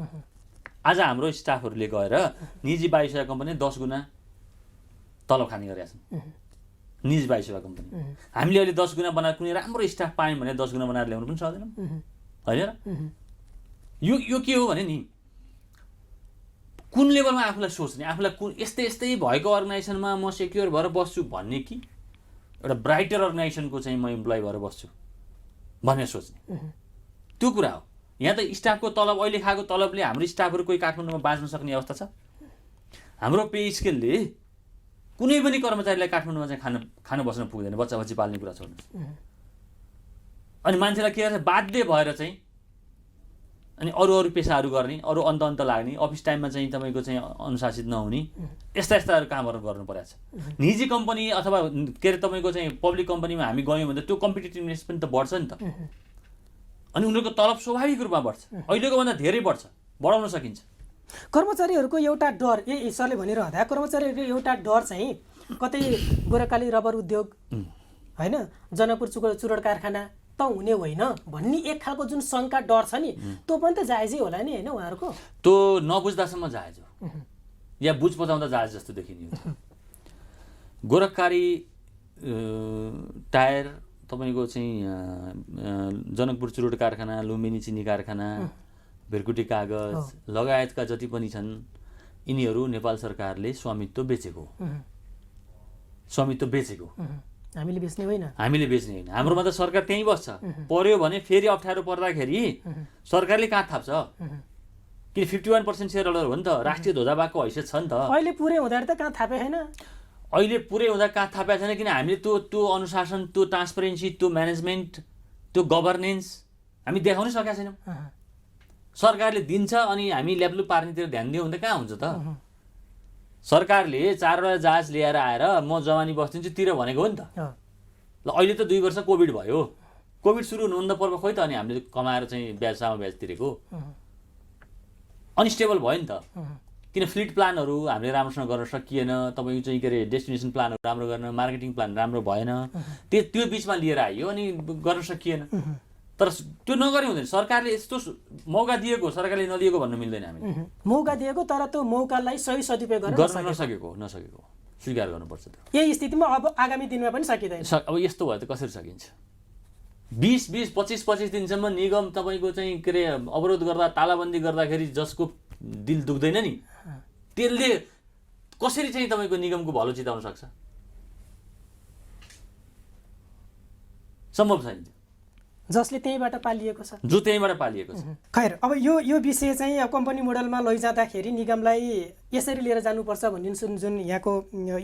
आज हाम्रो स्टाफहरूले गएर निजी वायु सेवा कम्पनी 10 गुणा तलब खाने गरेका छन्। निजी वायु सेवा कम्पनी हामीले अहिले 10 गुणा बनाएर कुनै राम्रो स्टाफ पायौँ भने 10 गुणा बनाएर ल्याउनु पनि सक्दैनौँ, होइन र? यो के हो भने नि, कुन लेभलमा आफूलाई सोच्ने, आफूलाई कुन यस्तै भएको अर्गनाइजेसनमा म सेक्योर भएर बस्छु भन्ने कि एउटा ब्राइटर अर्गनाइजेसनको चाहिँ म इम्प्लोइ भएर बस्छु भनेर सोच्ने, त्यो कुरा हो। यहाँ त स्टाफको तलब, अहिले खाएको तलबले हाम्रो स्टाफहरू कोही काठमाडौँमा बाँच्न सक्ने अवस्था छ? हाम्रो पे स्केलले कुनै पनि कर्मचारीलाई काठमाडौँमा चाहिँ खान बस्न पुग्दैन, बच्चा बच्ची पाल्ने कुरा छोड्नुहोस्। अनि मान्छेलाई के गर्छ, बाध्य भएर चाहिँ अनि अरू पेसाहरू गर्ने, अरू अन्त लाग्ने, अफिस टाइममा चाहिँ तपाईँको चाहिँ अनुशासित नहुने, यस्ता कामहरू गर्नु परेको छ। निजी कम्पनी अथवा के अरे तपाईँको चाहिँ पब्लिक कम्पनीमा हामी गयौँ भने त्यो कम्पिटिटिभनेस पनि त बढ्छ नि त, अनि उनीहरूको तलब स्वाभाविक रूपमा बढ्छ, अहिलेको भन्दा धेरै बढ्छ, बढाउन सकिन्छ। कर्मचारीहरूको एउटा डर, सरले भनिरहँदा कर्मचारीहरूको एउटा डर चाहिँ कतै गोराकाली रबर उद्योग होइन, जनकपुर चुरोट कारखाना त हुने होइन भन्ने एक खालको जुन शङ्का डर छ नि, त्यो पनि त जायजै होला नि, होइन? उहाँहरूको त्यो नबुझ्दासम्म जायज हो, या बुझ पचाउँदा जायज जस्तो देखिने हो। गोरखकारी टायर, तपाईँको चाहिँ जनकपुर चुरोट कारखाना, लुम्बिनी चिनी कारखाना, भेरकुटी कागज लगायतका जति पनि छन्, यिनीहरू नेपाल सरकारले स्वामित्व बेचेको, हामीले बेच्ने होइन। हाम्रोमा त सरकार त्यहीँ बस्छ, पर्यो भने फेरि अप्ठ्यारो पर्दाखेरि सरकारले कहाँ थाप्छ? किन 51% सेयर होल्डर हो नि त, राष्ट्रिय ध्वजावाहको हैसियत छ नि त। अहिले पुरै हुँदाखेरि त कहाँ थापे छैन, अहिले पुरै हुँदा कहाँ थापेको छैन, किन हामीले त्यो अनुशासन, त्यो ट्रान्सपरेन्सी, त्यो म्यानेजमेन्ट, त्यो गभर्नेन्स हामी देखाउनै सकेका छैनौँ। सरकारले दिन्छ अनि हामी ल्याप्लु पार्नेतिर ध्यान दियो भने त कहाँ हुन्छ त? सरकारले 4वटा जहाज ल्याएर आएर म जवानी बस्दिन्छु तिर भनेको हो नि त। ल अहिले त 2 वर्ष कोभिड भयो, कोभिड सुरु हुनुभन्दा पूर्व खोइ त अनि हामीले कमाएर चाहिँ ब्याज तिरेको, अनस्टेबल भयो नि त। किन फ्लिट प्लानहरू हामीले राम्रोसँग गर्न सकिएन, तपाईँको चाहिँ के अरे डेस्टिनेसन प्लानहरू राम्रो गर्न, मार्केटिङ प्लान राम्रो भएन, त्यो बिचमा लिएर आइयो अनि गर्न सकिएन। तर त्यो नगरे हुँदैन, सरकारले यस्तो मौका दिएको, सरकारले नदिएको भन्न मिल्दैन। हामीले मौका दिएको, तर त्यो मौकालाई सही सदुपयोग गर्न नसकेको स्वीकार गर्नुपर्छ। यही स्थितिमा अब आगामी दिनमा पनि सकिँदैन। अब यस्तो भयो त कसरी सकिन्छ? 20-25 दिनसम्म निगम तपाईँको चाहिँ के अरे अवरोध गर्दा, तालाबन्दी गर्दाखेरि जसको दिल दुख्दैन नि, त्यसले कसरी चाहिँ तपाईँको निगमको भलो चिताउन सक्छ? सम्भव छैन, जसले त्यहीँबाट पालिएको छ, खैर अब यो विषय चाहिँ अब कम्पनी मोडलमा लैजाँदाखेरि निगमलाई यसरी लिएर जानुपर्छ भन्ने जुन यहाँको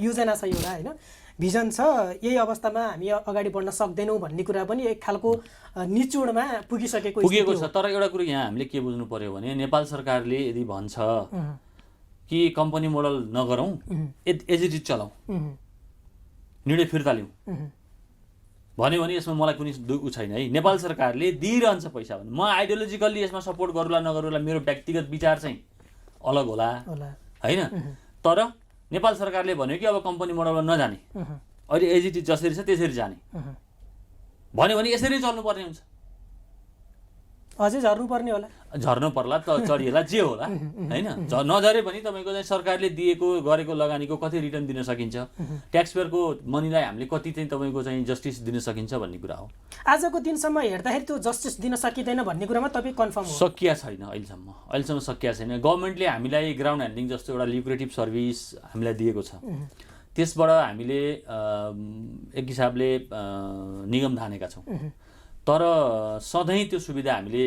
योजना छ, एउटा होइन भिजन छ, यही अवस्थामा हामी अगाडि बढ्न सक्दैनौँ भन्ने कुरा पनि एक खालको निचोडमा पुगेको छ। तर एउटा कुरो यहाँ हामीले के बुझ्नु पर्यो भने नेपाल सरकारले यदि भन्छ कि कम्पनी मोडल नगरौँ, एजिटी चलाउँ, निर्णय फिर्ता लिउँ भन्यो भने यसमा मलाई कुनै उ छैन है। नेपाल सरकारले दिइरहन्छ पैसा भने म आइडियोलोजिकल्ली यसमा सपोर्ट गरौँला नगरौँला, मेरो व्यक्तिगत विचार चाहिँ अलग होला होइन, तर नेपाल सरकारले भन्यो कि अब कम्पनी मोडलमा नजाने, अहिले एजिटी जसरी छ त्यसरी जाने भन्यो भने यसरी चल्नुपर्ने हुन्छ। अझै झर्नुपर्ने होला, झर्नु पर्ला त चढिएला जे होला होइन। नझरे पनि तपाईँको चाहिँ सरकारले दिएको गरेको लगानीको कति रिटर्न दिन सकिन्छ, ट्याक्स पेयरको मनीलाई हामीले कति चाहिँ तपाईँको चाहिँ जस्टिस दिन सकिन्छ भन्ने कुरा हो। आजको दिनसम्म हेर्दाखेरि त्यो जस्टिस दिन सकिँदैन भन्ने कुरामा तपाईँ कन्फर्म हो? सकिया छैन अहिलेसम्म सकिया छैन। गभर्मेन्टले हामीलाई ग्राउन्ड ह्यान्डलिङ जस्तो एउटा ल्युक्रेटिभ सर्भिस हामीलाई दिएको छ, त्यसबाट हामीले एक हिसाबले निगम धानेका छौँ। तर सधैँ त्यो सुविधा हामीले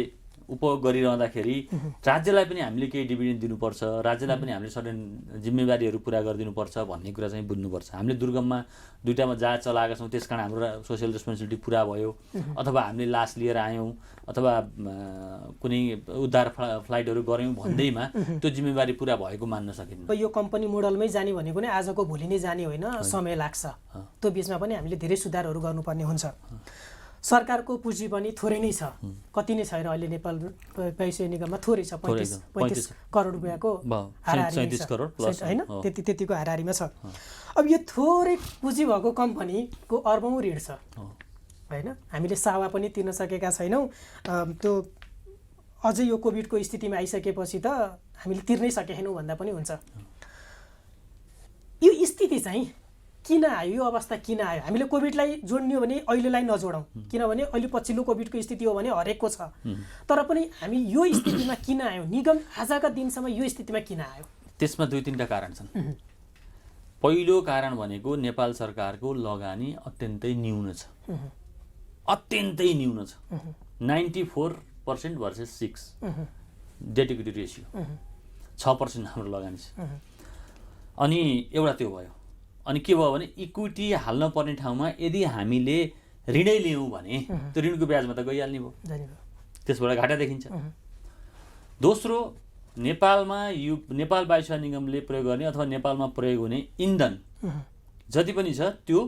उपभोग गरिरहँदाखेरि राज्यलाई पनि हामीले केही डिभिडेन्ड दिनुपर्छ, राज्यलाई पनि हामीले सर्टेन जिम्मेवारीहरू पुरा गरिदिनुपर्छ भन्ने कुरा चाहिँ बुझ्नुपर्छ। हामीले दुर्गममा दुईटामा जहाज चलाएका छौँ, त्यस कारण हाम्रो सोसियल रेस्पोन्सिबिलिटी पुरा भयो, अथवा हामीले लास लिएर आयौँ अथवा कुनै उद्धार फ्लाइटहरू गऱ्यौँ भन्दैमा त्यो जिम्मेवारी पुरा भएको मान्न सकिन्न। यो कम्पनी मोडलमै जाने भनेको नै आजको भोलि नै जाने होइन, समय लाग्छ। त्यो बिचमा पनि हामीले धेरै सुधारहरू गर्नुपर्ने हुन्छ। सरकारको पुँजी पनि थोरै नै छ, कति नै छ र अहिले नेपाल वायुसेवा निगममा थोरै छ, 35 करोड रुपियाँको हाराहारी होइन, त्यतिको हाराहारीमा छ। अब यो थोरै पुँजी भएको कम्पनीको अर्बौँ ऋण छ होइन, हामीले सावा पनि तिर्न सकेका छैनौँ। त्यो अझै यो कोभिडको स्थितिमा आइसकेपछि त हामीले तिर्नै सकेनौँ भन्दा पनि हुन्छ। यो स्थिति चाहिँ किन आयो, यो अवस्था किन आयो? हामीले कोभिडलाई जोड्ने हो भने अहिलेलाई नजोडौँ, किनभने अहिले पछिल्लो कोभिडको स्थिति हो भने हरेकको छ। तर पनि हामी यो स्थितिमा किन आयो, निगम आजका दिनसम्म यो स्थितिमा किन आयो? त्यसमा 2-3टा कारण छन्। पहिलो कारण भनेको नेपाल सरकारको लगानी अत्यन्तै न्यून छ, अत्यन्तै न्यून छ। 94% भर्सेस 6 डेट इक्विटी रेसियो, 6% हाम्रो लगानी छ। अनि एउटा त्यो भयो। अनि के भयो भने इक्विटी हाल्न पर्ने ठाउँमा यदि हामीले ऋणै लियौँ भने त्यो ऋणको ब्याजमा त गइहाल्ने भयो, त्यसबाट घाटा देखिन्छ। दोस्रो, नेपालमा यो नेपाल वायुसेवा निगमले प्रयोग गर्ने अथवा नेपालमा प्रयोग हुने इन्धन जति पनि छ त्यो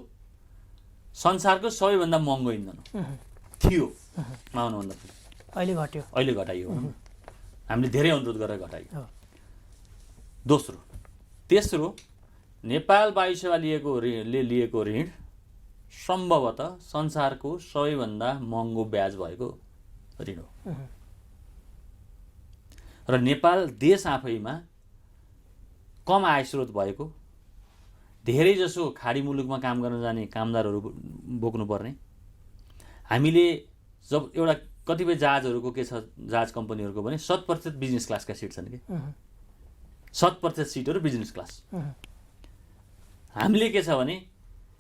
संसारको सबैभन्दा महँगो इन्धन थियो माउनुभन्दा पनि, अहिले घट्यो, अहिले घटाइयो, हामीले धेरै अनुरोध गरेर घटाइयो। दोस्रो, तेस्रो, नेपाल वायुसेवा लिएको ऋण सम्भवतः संसारको सबैभन्दा महँगो ब्याज भएको ऋण हो। र नेपाल देश आफैमा कम आय स्रोत भएको, धेरै जसो खाडी मुलुकमा काम गर्न जाने कामदारहरू बोक्नुपर्ने, हामीले जब एउटा कतिपय जहाजहरूको के छ, जहाज कम्पनीहरूको भने 100% बिजनेस क्लासका सिट छन् कि 100% सिटहरू बिजनेस क्लास। हामीले के छ भने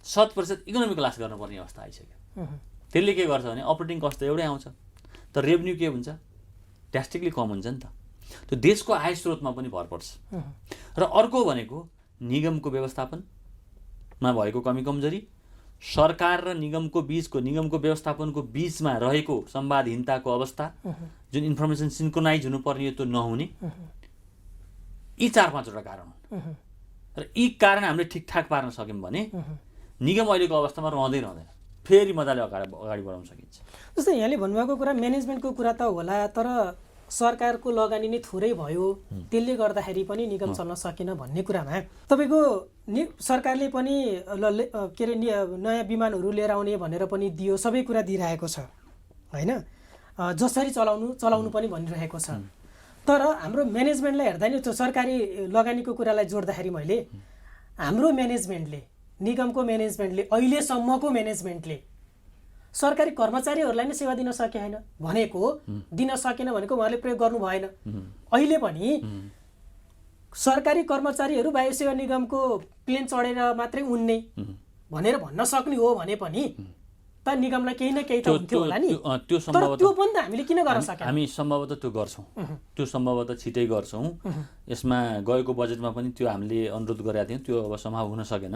100% इकोनोमी क्लास गर्नुपर्ने अवस्था आइसक्यो। त्यसले के गर्छ भने अपरेटिङ कस्ट त एउटै आउँछ, तर रेभेन्यू के हुन्छ, ड्रास्टिकली कम हुन्छ नि त। त्यो देशको आय स्रोतमा पनि भर पर्छ। र अर्को भनेको निगमको व्यवस्थापनमा भएको कमी कमजोरी, सरकार र निगमको व्यवस्थापनको बिचमा रहेको संवादहीनताको अवस्था, जुन इन्फर्मेसन सिन्क्रोनाइज हुनुपर्ने त्यो नहुने, यी 4-5वटा कारण हुन्। र यी कारण हामीले ठिकठाक पार्न सक्यौँ भने निगम अहिलेको अवस्थामा रहँदैन, फेरि मजाले अगाडि बढाउन सकिन्छ। जस्तै यहाँले भन्नुभएको कुरा मेनेजमेन्टको कुरा त होला, तर सरकारको लगानी नै थोरै भयो, त्यसले गर्दाखेरि पनि निगम चल्न सकेन भन्ने कुरामा तपाईँको सरकारले पनि के अरे नयाँ विमानहरू लिएर आउने भनेर पनि दियो, सबै कुरा दिइरहेको छ होइन, जसरी चलाउनु पनि भनिरहेको छ। तर हाम्रो म्यानेजमेन्टलाई हेर्दा नि त्यो सरकारी लगानीको कुरालाई जोड्दाखेरि मैले हाम्रो म्यानेजमेन्टले, निगमको म्यानेजमेन्टले, अहिलेसम्मको म्यानेजमेन्टले सरकारी कर्मचारीहरूलाई नै सेवा दिन सकेन भनेको, दिन सकेन भनेको उहाँले प्रयोग गर्नु भएन। अहिले पनि सरकारी कर्मचारीहरू वायुसेवा निगमको प्लेन चढेर मात्रै उड्ने भनेर भन्न सक्ने हो भने पनि त निगमलाई केही न केही त हुन्थ्यो होला नि। तर त्यो पनि त हामीले किन गर्न सकेनौँ? हामी सम्भवतः त्यो गर्छौँ, त्यो सम्भवतः छिटै गर्छौँ। यसमा गएको बजेटमा पनि त्यो हामीले अनुरोध गरेका थियौँ, त्यो अब सम्भव हुन सकेन।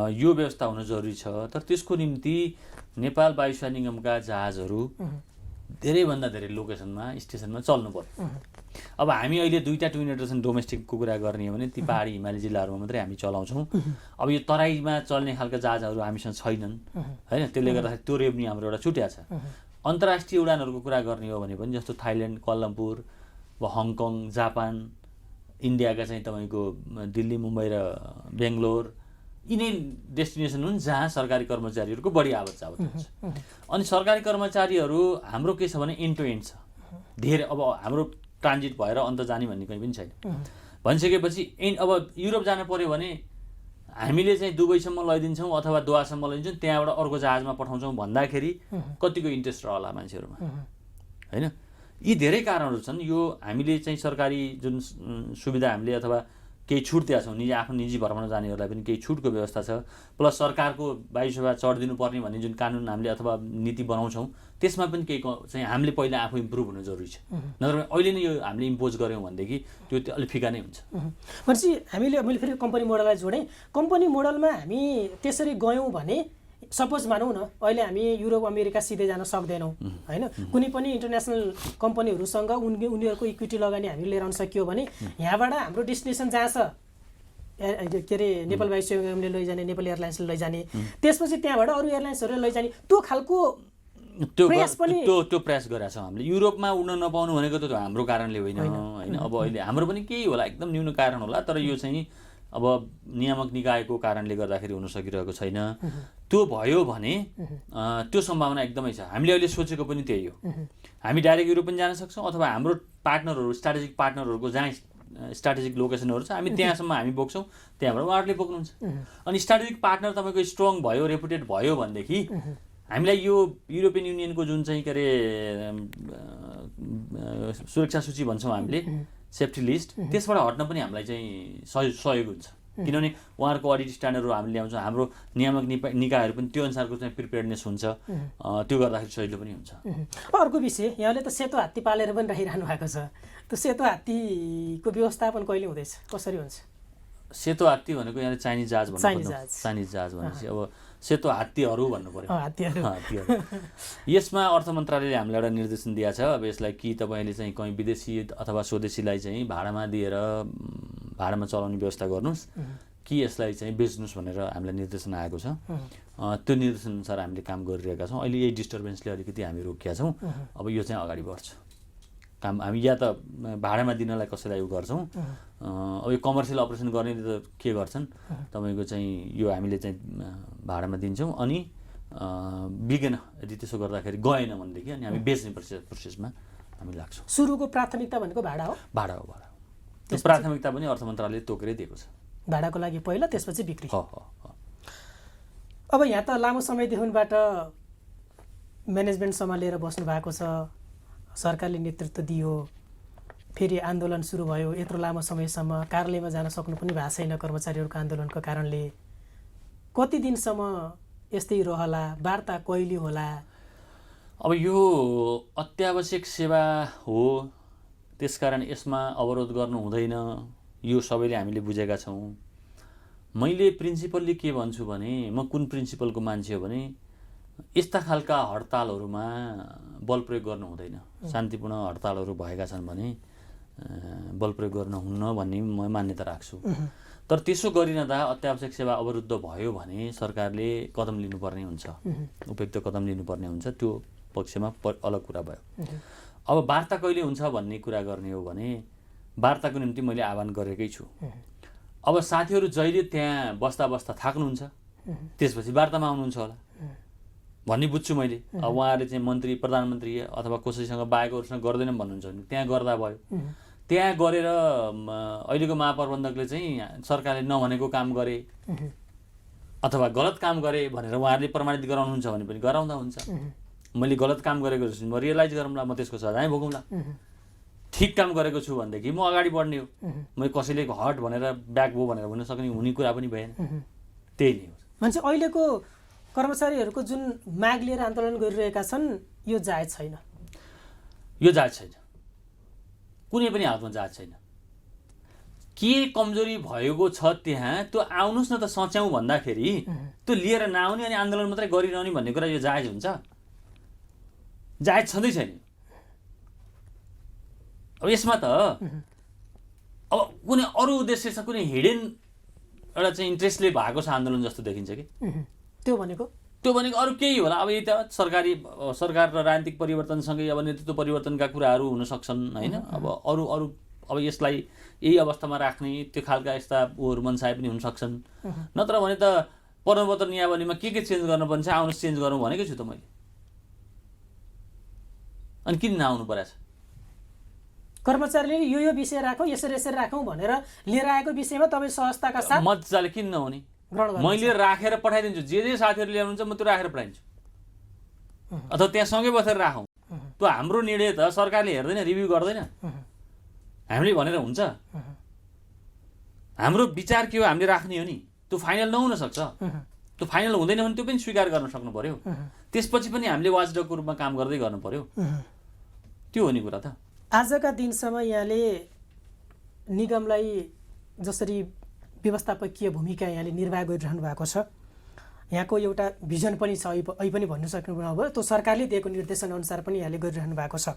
यो व्यवस्था हुन जरुरी छ, तर त्यसको निम्ति नेपाल वायुसेवा निगमका जहाजहरू धेरैभन्दा धेरै लोकेसनमा, स्टेसनमा चल्नु पर्यो। अब हामी अहिले 2टा ट्विन एडर्सन डोमेस्टिकको कुरा गर्ने हो भने ती पहाडी हिमाली जिल्लाहरूमा मात्रै हामी चलाउँछौँ। अब यो तराईमा चल्ने खालका जहाजहरू हामीसँग छैनन् होइन, त्यसले गर्दाखेरि त्यो रेभेन्यू हाम्रो एउटा छुट्या छ। अन्तर्राष्ट्रिय उडानहरूको कुरा गर्ने हो भने पनि जस्तो थाइल्यान्ड, कुआलालम्पुर, हङकङ, जापान इन्डियाका चाहिँ तपाईँको दिल्ली, मुम्बई र बेङ्गलोर यिनै डेस्टिनेसन हुन् जहाँ सरकारी कर्मचारीहरूको बढी आवत जावत हुन्छ। अनि सरकारी कर्मचारीहरू हाम्रो के छ भने एन्ड टु एन्ड छ, धेरै अब हाम्रो ट्रान्जिट भएर अन्त जाने भन्ने कहीँ पनि छैन। भनिसकेपछि अब युरोप जानु पर्यो भने हामीले चाहिँ दुबईसम्म लैदिन्छौँ अथवा दोहासम्म लैदिन्छौँ, त्यहाँबाट अर्को जहाजमा पठाउँछौँ भन्दाखेरि कतिको इन्ट्रेस्ट रहला मान्छेहरूमा, होइन? यी धेरै कारणहरू छन्। यो हामीले चाहिँ सरकारी जुन सुविधा हामीले अथवा केही छुट दिएका छौँ, आफ्नो निजी भ्रमण जानेहरूलाई पनि केही छुटको व्यवस्था छ, प्लस सरकारको वायुसेवा चढिदिनु पर्ने भन्ने जुन कानुन हामीले अथवा नीति बनाउँछौँ त्यसमा पनि केही चाहिँ हामीले पहिला आफू इम्प्रुभ हुनु जरुरी छ। नत्र अहिले नै यो हामीले इम्पोज गऱ्यौँ भनेदेखि त्यो अलिक फिका नै हुन्छ। भनेपछि मैले फेरि कम्पनी मोडललाई जोडेँ। कम्पनी मोडलमा हामी त्यसरी गयौँ भने सपोज मानौँ न अहिले हामी युरोप अमेरिका सिधै जान सक्दैनौँ, होइन? कुनै पनि इन्टरनेसनल कम्पनीहरूसँग उनीहरूको इक्विटी लगानी हामी लिएर आउन सकियो भने यहाँबाट हाम्रो डेस्टिनेसन जहाँ छ के अरे नेपाल वायुसेवाले लैजाने, नेपाल एयरलाइन्सले लैजाने, त्यसपछि त्यहाँबाट अरू एयरलाइन्सहरूले लैजाने, त्यो खालको प्रयास प्रयास गरेका छौँ हामीले। युरोपमा उड्न नपाउनु भनेको त हाम्रो कारणले होइन, होइन? अब अहिले हाम्रो पनि केही होला, एकदम न्यून कारण होला, तर यो चाहिँ अब नियामक निकायको कारणले गर्दाखेरि हुन सकिरहेको छैन। त्यो भयो भने त्यो सम्भावना एकदमै छ। हामीले अहिले सोचेको पनि त्यही हो, हामी डाइरेक्ट युरोप पनि जान सक्छौँ अथवा हाम्रो पार्टनरहरू, स्ट्राटेजिक पार्टनरहरूको जहाँ स्ट्राटेजिक लोकेसनहरू छ हामी त्यहाँसम्म हामी बोक्छौँ, त्यहाँबाट उहाँहरूले बोक्नुहुन्छ। अनि स्ट्राटेजिक पार्टनर तपाईँको स्ट्रङ भयो, रेपुटेड भयो भनेदेखि हामीलाई यो युरोपियन युनियनको जुन चाहिँ के अरे सुरक्षा सूची भन्छौँ हामीले, सेफ्टी लिस्ट, त्यसबाट हट्न पनि हामीलाई चाहिँ सहयोग हुन्छ। किनभने उहाँहरूको अडिट स्ट्यान्डर्डहरू हामीले ल्याउँछौँ, हाम्रो नियामक निकायहरू पनि त्यो अनुसारको चाहिँ प्रिपेयर्डनेस हुन्छ, त्यो गर्दाखेरि सजिलो पनि हुन्छ। अर्को विषय, यहाँले त सेतो हात्ती पालेर पनि राखिरहनु भएको छ, त्यो सेतो हात्तीको व्यवस्थापन कहिले हुँदैछ, कसरी हुन्छ? सेतो हात्ती भनेको यहाँ चाइनिज जहाज भन्नु, चाइनिज जहाज भनेपछि अब सेतो हात्तीहरू भन्नु पर्यो, हात्तीहरू। यसमा अर्थ मन्त्रालयले हामीलाई एउटा निर्देशन दिएको छ, अब यसलाई कि तपाईँले चाहिँ कहीँ विदेशी अथवा स्वदेशीलाई चाहिँ भाडामा दिएर भाडामा चलाउने व्यवस्था गर्नुहोस् कि यसलाई चाहिँ बेच्नुहोस् भनेर हामीलाई निर्देशन आएको छ। त्यो निर्देशन अनुसार हामीले काम गरिरहेका छौँ। अहिले यही डिस्टर्बेन्सले अलिकति हामी रोकिएका छौँ। अब यो चाहिँ अगाडि बढ्छ काम। हामी या त भाडामा दिनलाई कसैलाई उयो गर्छौँ, अब यो कमर्सियल अपरेसन गर्ने त के गर्छन् तपाईँको चाहिँ यो हामीले चाहिँ भाडामा दिन्छौँ, अनि बिगेन यदि त्यसो गर्दाखेरि गएन भनेदेखि अनि हामी बेच्ने प्रोसेसमा हामी लाग्छौँ। सुरुको प्राथमिकता भनेको भाडा हो? भाडा हो। त्यो प्राथमिकता पनि अर्थ मन्त्रालयले तोकेरै दिएको छ, भाडाको लागि पहिला, त्यसपछि बिक्री। अब यहाँ त लामो समयदेखिबाट म्यानेजमेन्ट सम्हालेर बस्नु भएको छ, सरकारले नेतृत्व दियो, फेरि आन्दोलन सुरु भयो, यत्रो लामो समयसम्म कार्यालयमा जान सक्नु पनि भएको छैन कर्मचारीहरूको आन्दोलनको कारणले। कति दिनसम्म यस्तै रहला, वार्ता कहिले होला? अब यो अत्यावश्यक सेवा हो, त्यसकारण यसमा अवरोध गर्नु हुँदैन, यो सबैले हामीले बुझेका छौँ। मैले प्रिन्सिपल्ली के भन्छु भने, म कुन प्रिन्सिपलको मान्छे हो भने यस्ता खालका हडतालहरूमा बल प्रयोग गर्नु हुँदैन। शान्तिपूर्ण हडतालहरू भएका छन् भने बल प्रयोग गर्नुहुन्न भन्ने म मान्यता राख्छु। तर त्यसो गरिरहँदा अत्यावश्यक सेवा अवरुद्ध भयो भने सरकारले कदम लिनुपर्ने हुन्छ, उपयुक्त कदम लिनुपर्ने हुन्छ, त्यो पक्षमा अलग कुरा भयो। अब वार्ता कहिले हुन्छ भन्ने कुरा गर्ने हो भने वार्ताको निम्ति मैले आह्वान गरेकै छु। अब साथीहरू जहिले त्यहाँ बस्दा बस्दा थाक्नुहुन्छ, त्यसपछि वार्तामा आउनुहुन्छ होला भन्ने बुझ्छु मैले। अब उहाँहरूले चाहिँ मन्त्री, प्रधानमन्त्री अथवा कसैसँग बाहेकहरूसँग गर्दैनन् भन्नुहुन्छ भने त्यहाँ गर्दा भयो। त्यहाँ गरेर अहिलेको महाप्रबन्धकले चाहिँ सरकारले नभनेको काम गरे अथवा गलत काम गरे भनेर उहाँहरूले प्रमाणित गराउनुहुन्छ भने पनि गराउँदा हुन्छ। मैले गलत काम गरेको छु, म रियलाइज गरौँला, म त्यसको सजाय भोगौँला। ठिक काम गरेको छु भनेदेखि म अगाडि बढ्ने हो। मैले कसैले हट भनेर ब्याक भो भनेर भन्न सक्ने हुने कुरा पनि भएन। त्यही नै हो। मान्छे अहिलेको कर्मचारीहरूको जुन माग लिएर आन्दोलन गरिरहेका छन्, यो जायज छैन। यो जायज छैन, कुनै पनि हालतमा जायज छैन। के कमजोरी भएको छ त्यहाँ त्यो आउनुहोस् न त सच्याउँ भन्दाखेरि त्यो लिएर नआउने अनि आन्दोलन मात्रै गरिरहने भन्ने कुरा यो जायज हुन्छ? जायज छँदै छैन। अब यसमा त अब कुनै अरू उद्देश्य छ, कुनै हिडन एउटा चाहिँ इन्ट्रेस्टले भएको छ आन्दोलन जस्तो देखिन्छ कि। त्यो भनेको अरू केही होला। अब यही त सरकार र राजनीतिक परिवर्तनसँगै अब नेतृत्व परिवर्तनका कुराहरू हुन सक्छन्, होइन? अब अरू अब यसलाई यही अवस्थामा राख्ने त्यो खालका यस्ता उहरू मनसाय पनि हुन सक्छन्। नत्र भने त प्रमाणपत्र नियावलीमा के चेन्ज गर्नुपर्ने छ आउनुहोस् चेन्ज गरौँ भनेकै छु त मैले। अनि किन नआउनु परेछ? कर्मचारीले यो विषय राखौँ यसरी यसरी राखौँ भनेर लिएर आएको विषयमा तपाईँ सहजताका साथ मजाले किन नहुने? ग्रहण गर्नु। मैले राखेर पठाइदिन्छु, जे साथीहरूले ल्याउनुहुन्छ म त्यो राखेर पठाइदिन्छु, अथवा त्यहाँ सँगै बसेर राखौँ। त्यो हाम्रो निर्णय त सरकारले हेर्दैन, रिभ्यू गर्दैन, हामीले भनेर हुन्छ? हाम्रो विचार के हो हामीले राख्ने हो नि। त्यो फाइनल नहुन सक्छ, त्यो फाइनल हुँदैन भने त्यो पनि स्वीकार गर्न सक्नु पर्यो। त्यसपछि पनि हामीले वाचडगको रूपमा काम गर्दै गर्नु पर्यो। त्यो हो नि कुरा त। आजका दिनसम्म यहाँले निगमलाई जसरी व्यवस्थापकीय भूमिका यहाँले निर्वाह गरिरहनु भएको छ, यहाँको एउटा भिजन पनि छ, अहिले पनि भन्नु सक्नुभयो। त्यो सरकारले दिएको निर्देशन अनुसार पनि यहाँले गरिरहनु भएको छ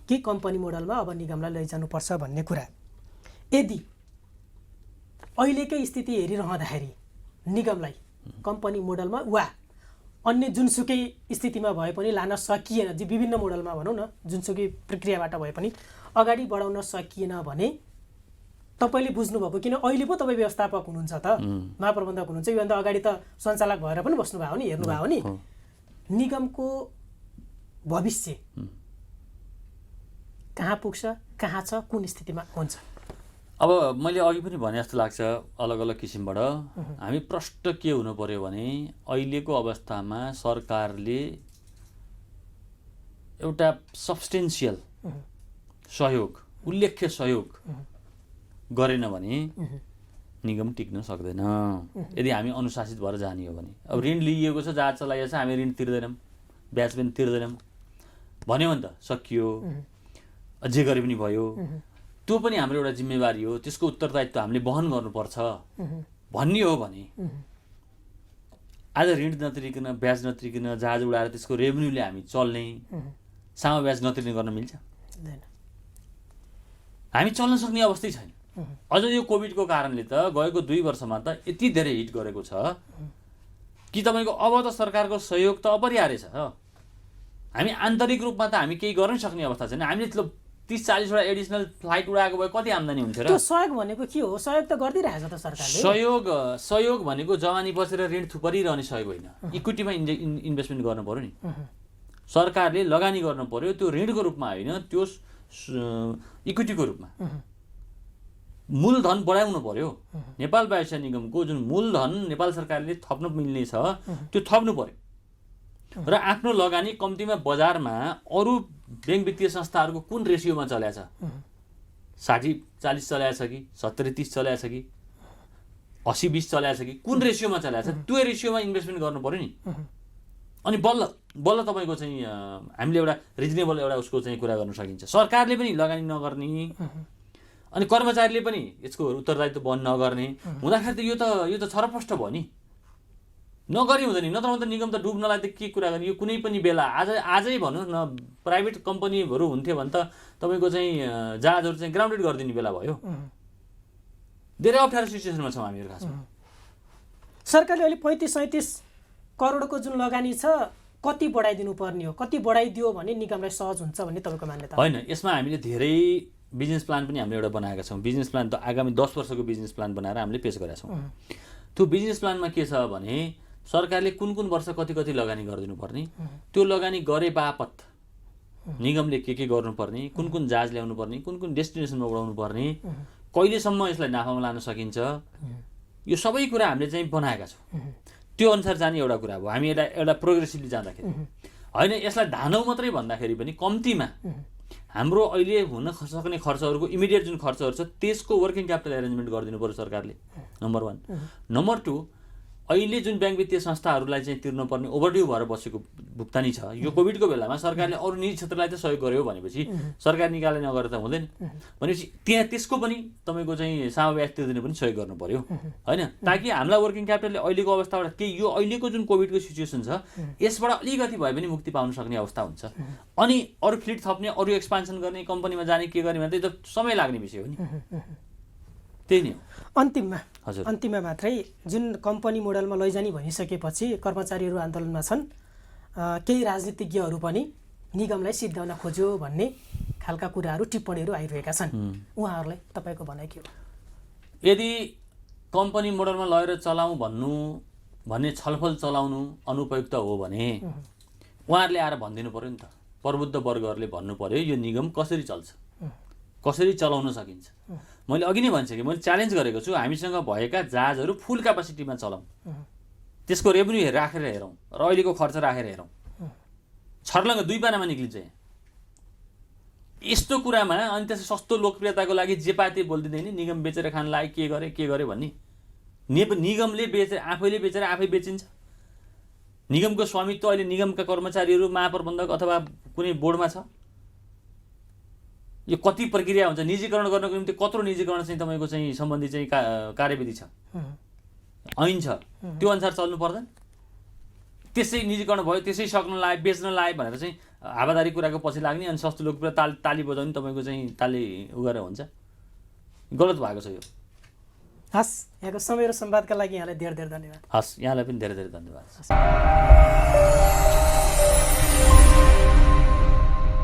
कि कम्पनी मोडलमा अब निगमलाई लैजानुपर्छ भन्ने कुरा। यदि अहिलेकै स्थिति हेरिरहँदाखेरि निगमलाई कम्पनी मोडलमा वा अन्य जुनसुकै स्थितिमा भए पनि लान सकिएन, विभिन्न मोडलमा भनौँ न, जुनसुकै प्रक्रियाबाट भए पनि अगाडि बढाउन सकिएन भने तपाईँले बुझ्नुभएको, किन अहिले पो तपाईँ व्यवस्थापक हुनुहुन्छ त, महाप्रबन्धक हुनुहुन्छ, योभन्दा अगाडि त सञ्चालक भएर पनि बस्नुभयो हो नि, हेर्नुभयो हो नि, निगमको भविष्य कहाँ पुग्छ, कहाँ छ, कुन स्थितिमा हुन्छ? अब मैले अघि पनि भने जस्तो लाग्छ, अलग अलग किसिमबाट हामी प्रष्ट के हुनु पर्यो भने अहिलेको अवस्थामा सरकारले एउटा सब्स्टेन्सियल सहयोग, उल्लेख्य सहयोग गरेन भने निगम टिक्न सक्दैन। यदि हामी अनुशासित भएर जाने हो भने। अब ऋण लिइएको छ, जहाज चलाइएको छ, हामी ऋण तिर्दैनौँ, ब्याज पनि तिर्दैनौँ भन्यो भने त सकियो, जे गरे पनि भयो। त्यो पनि हाम्रो एउटा जिम्मेवारी हो, त्यसको उत्तरदायित्व हामीले वहन गर्नुपर्छ भन्ने हो भने आज ऋण नतिरिकन, ब्याज नतिरिकन, जहाज उडाएर त्यसको रेभेन्यूले हामी चल्ने, सानो ब्याज नतिर्ने गर्न मिल्छ? हामी चल्न सक्ने अवस्थै छैन। अझ यो कोभिडको कारणले त गएको 2 वर्षमा त यति धेरै हिट गरेको छ कि तपाईँको अब त सरकारको सहयोग त अपरिहार्य छ। हामी आन्तरिक रूपमा त हामी केही गर्न सक्ने अवस्था छैन। हामीले 30-40 वटा एडिसनल फ्लाइट उडाएको भए कति आम्दानी हुन्थ्यो र? त्यो सहयोग भनेको के हो? सहयोग त गरिदिरहेछ त सरकारले। सहयोग भनेको जवानी बसेर ऋण थुपरिरहने सहयोग होइन, इक्विटीमा इन्भेस्टमेन्ट गर्नु पर्यो नि। सरकारले लगानी गर्नु पर्यो, त्यो ऋणको रूपमा होइन, त्यो इक्विटीको रूपमा मूलधन बढाउनु पर्यो। नेपाल वायुसेना निगमको जुन मूलधन नेपाल सरकारले थप्न मिल्ने छ त्यो थप्नु पर्यो र आफ्नो लगानी कम्तीमा बजारमा अरू ब्याङ्क वित्तीय संस्थाहरूको कुन रेसियोमा चलाएको छ, 60-40 चलाएको छ कि 70-30 चलाएको छ कि 80-20 चलाएको छ कि कुन रेसियोमा चलाएको छ, त्यो रेसियोमा इन्भेस्टमेन्ट गर्नु पर्यो नि। अनि बल्ल तपाईँको चाहिँ हामीले एउटा रिजनेबल एउटा उसको चाहिँ कुरा गर्न सकिन्छ। सरकारले पनि लगानी नगर्ने अनि कर्मचारीले पनि यसको उत्तरदायित्व वहन नगर्ने हुँदाखेरि त यो त छरपष्ट भयो नि। नगरी हुँदैन, नत्र त निगम त डुब्नलाई त के कुरा गर्ने। यो कुनै पनि बेला आजै भनौँ न, प्राइभेट कम्पनीहरू हुन्थ्यो भने त तपाईँको चाहिँ जहाजहरू चाहिँ ग्राउन्डेड गरिदिने बेला भयो। धेरै अप्ठ्यारो सिचुएसनमा छौँ हामीहरू खासमा। सरकारले अहिले 35-37 करोडको जुन लगानी छ कति बढाइदिनु पर्ने हो? कति बढाइदियो भने निगमलाई सहज हुन्छ भन्ने तपाईँको मान्यता? होइन, यसमा हामीले धेरै बिजनेस प्लान पनि हामीले एउटा बनाएका छौँ। बिजनेस प्लान त आगामी 10 वर्षको बिजनेस प्लान बनाएर हामीले पेश गरेका छौँ। त्यो बिजनेस प्लानमा के छ भने सरकारले कुन वर्ष कति लगानी गरिदिनु पर्ने, त्यो लगानी गरे बापत निगमले के गर्नुपर्ने, कुन जहाज ल्याउनु पर्ने, कुन डेस्टिनेसनमा उडाउनु पर्ने, कहिलेसम्म यसलाई नाफामा लान सकिन्छ, यो सबै कुरा हामीले चाहिँ बनाएका छौँ। त्यो अनुसार जाने एउटा कुरा हो। हामी एउटा प्रोग्रेसिभली जाँदाखेरि होइन, यसलाई धानौ मात्रै भन्दाखेरि पनि कम्तीमा हाम्रो अहिले हुन सक्ने खर्चहरूको इमिडिएट जुन खर्चहरू छ त्यसको वर्किङ क्यापिटल एरेन्जमेन्ट गरिदिनु पर्यो सरकारले, नम्बर 1। नम्बर 2, अहिले जुन ब्याङ्क वित्तीय संस्थाहरूलाई चाहिँ तिर्नुपर्ने ओभरड्यू भएर बसेको भुक्तानी छ, यो कोभिडको बेलामा सरकारले अरू निजी क्षेत्रलाई त सहयोग गर्यो भनेपछि सरकार निकाले नगरेर त हुँदैन। भनेपछि त्यहाँ त्यसको पनि तपाईँको चाहिँ सानो ब्याज तिर्दिने पनि सहयोग गर्नु पर्यो होइन, ताकि हामीलाई वर्किङ क्यापिटलले अहिलेको अवस्थाबाट के यो अहिलेको जुन कोभिडको सिचुएसन छ यसबाट अलिकति भए पनि मुक्ति पाउन सक्ने अवस्था हुन्छ। अनि अरू फ्लिट थप्ने, अरू एक्सपान्सन गर्ने, कम्पनीमा जाने, के गर्ने भने त समय लाग्ने विषय हो नि। त्यही नै हो। अन्तिममा मात्रै जुन कम्पनी मोडलमा लैजाने भनिसकेपछि कर्मचारीहरू आन्दोलनमा छन्, केही राजनीतिज्ञहरू पनि निगमलाई सिद्ध्याउन खोज्यो भन्ने खालका कुराहरू टिप्पणीहरू आइरहेका छन् उहाँहरूलाई तपाईँको भनाइ के हो? यदि कम्पनी मोडलमा लगेर चलाउँ भन्ने छलफल चलाउनु अनुपयुक्त हो भने उहाँहरूले आएर भनिदिनु पर्यो नि त। प्रबुद्ध वर्गहरूले भन्नु पर्यो यो निगम कसरी चल्छ, कसरी चलाउन सकिन्छ। मैले अघि नै भनिसकेँ, मैले च्यालेन्ज गरेको छु हामीसँग भएका जहाजहरू फुल क्यापासिटीमा चलाउँ, त्यसको रेभेन्यू राखेर हेरौँ र अहिलेको खर्च राखेर हेरौँ, छर्लङ्ग 2 पानामा निक्लिन्छ यहाँ। यस्तो कुरामा अनि त्यसै सस्तो लोकप्रियताको लागि जे पाते बोलिदिँदैन निगम बेचेर खान लागि के गरे भन्ने। निगमले आफैले बेचेर आफै बेचिन्छ। निगमको स्वामित्व अहिले निगमका कर्मचारीहरू महाप्रबन्धक अथवा कुनै बोर्डमा छ। यो कति प्रक्रिया हुन्छ निजीकरण गर्नको निम्ति, कत्रो निजीकरण चाहिँ तपाईँको चाहिँ सम्बन्धी चाहिँ कार्यविधि छ, ऐन छ, त्यो अनुसार चल्नु पर्दैन। त्यसै निजीकरण भयो, त्यसै सक्न लाए, बेच्न लाए भनेर चाहिँ हावादारी कुराको पछि लाग्ने अनि सस्तो लोकप्रिय ताली बजाउने तपाईँको चाहिँ ताली उगाएर हुन्छ। गलत भएको छ यो। हस्, यहाँको समय र संवादका लागि यहाँलाई धेरै धेरै धन्यवाद। हस्, यहाँलाई पनि धेरै धेरै धन्यवाद।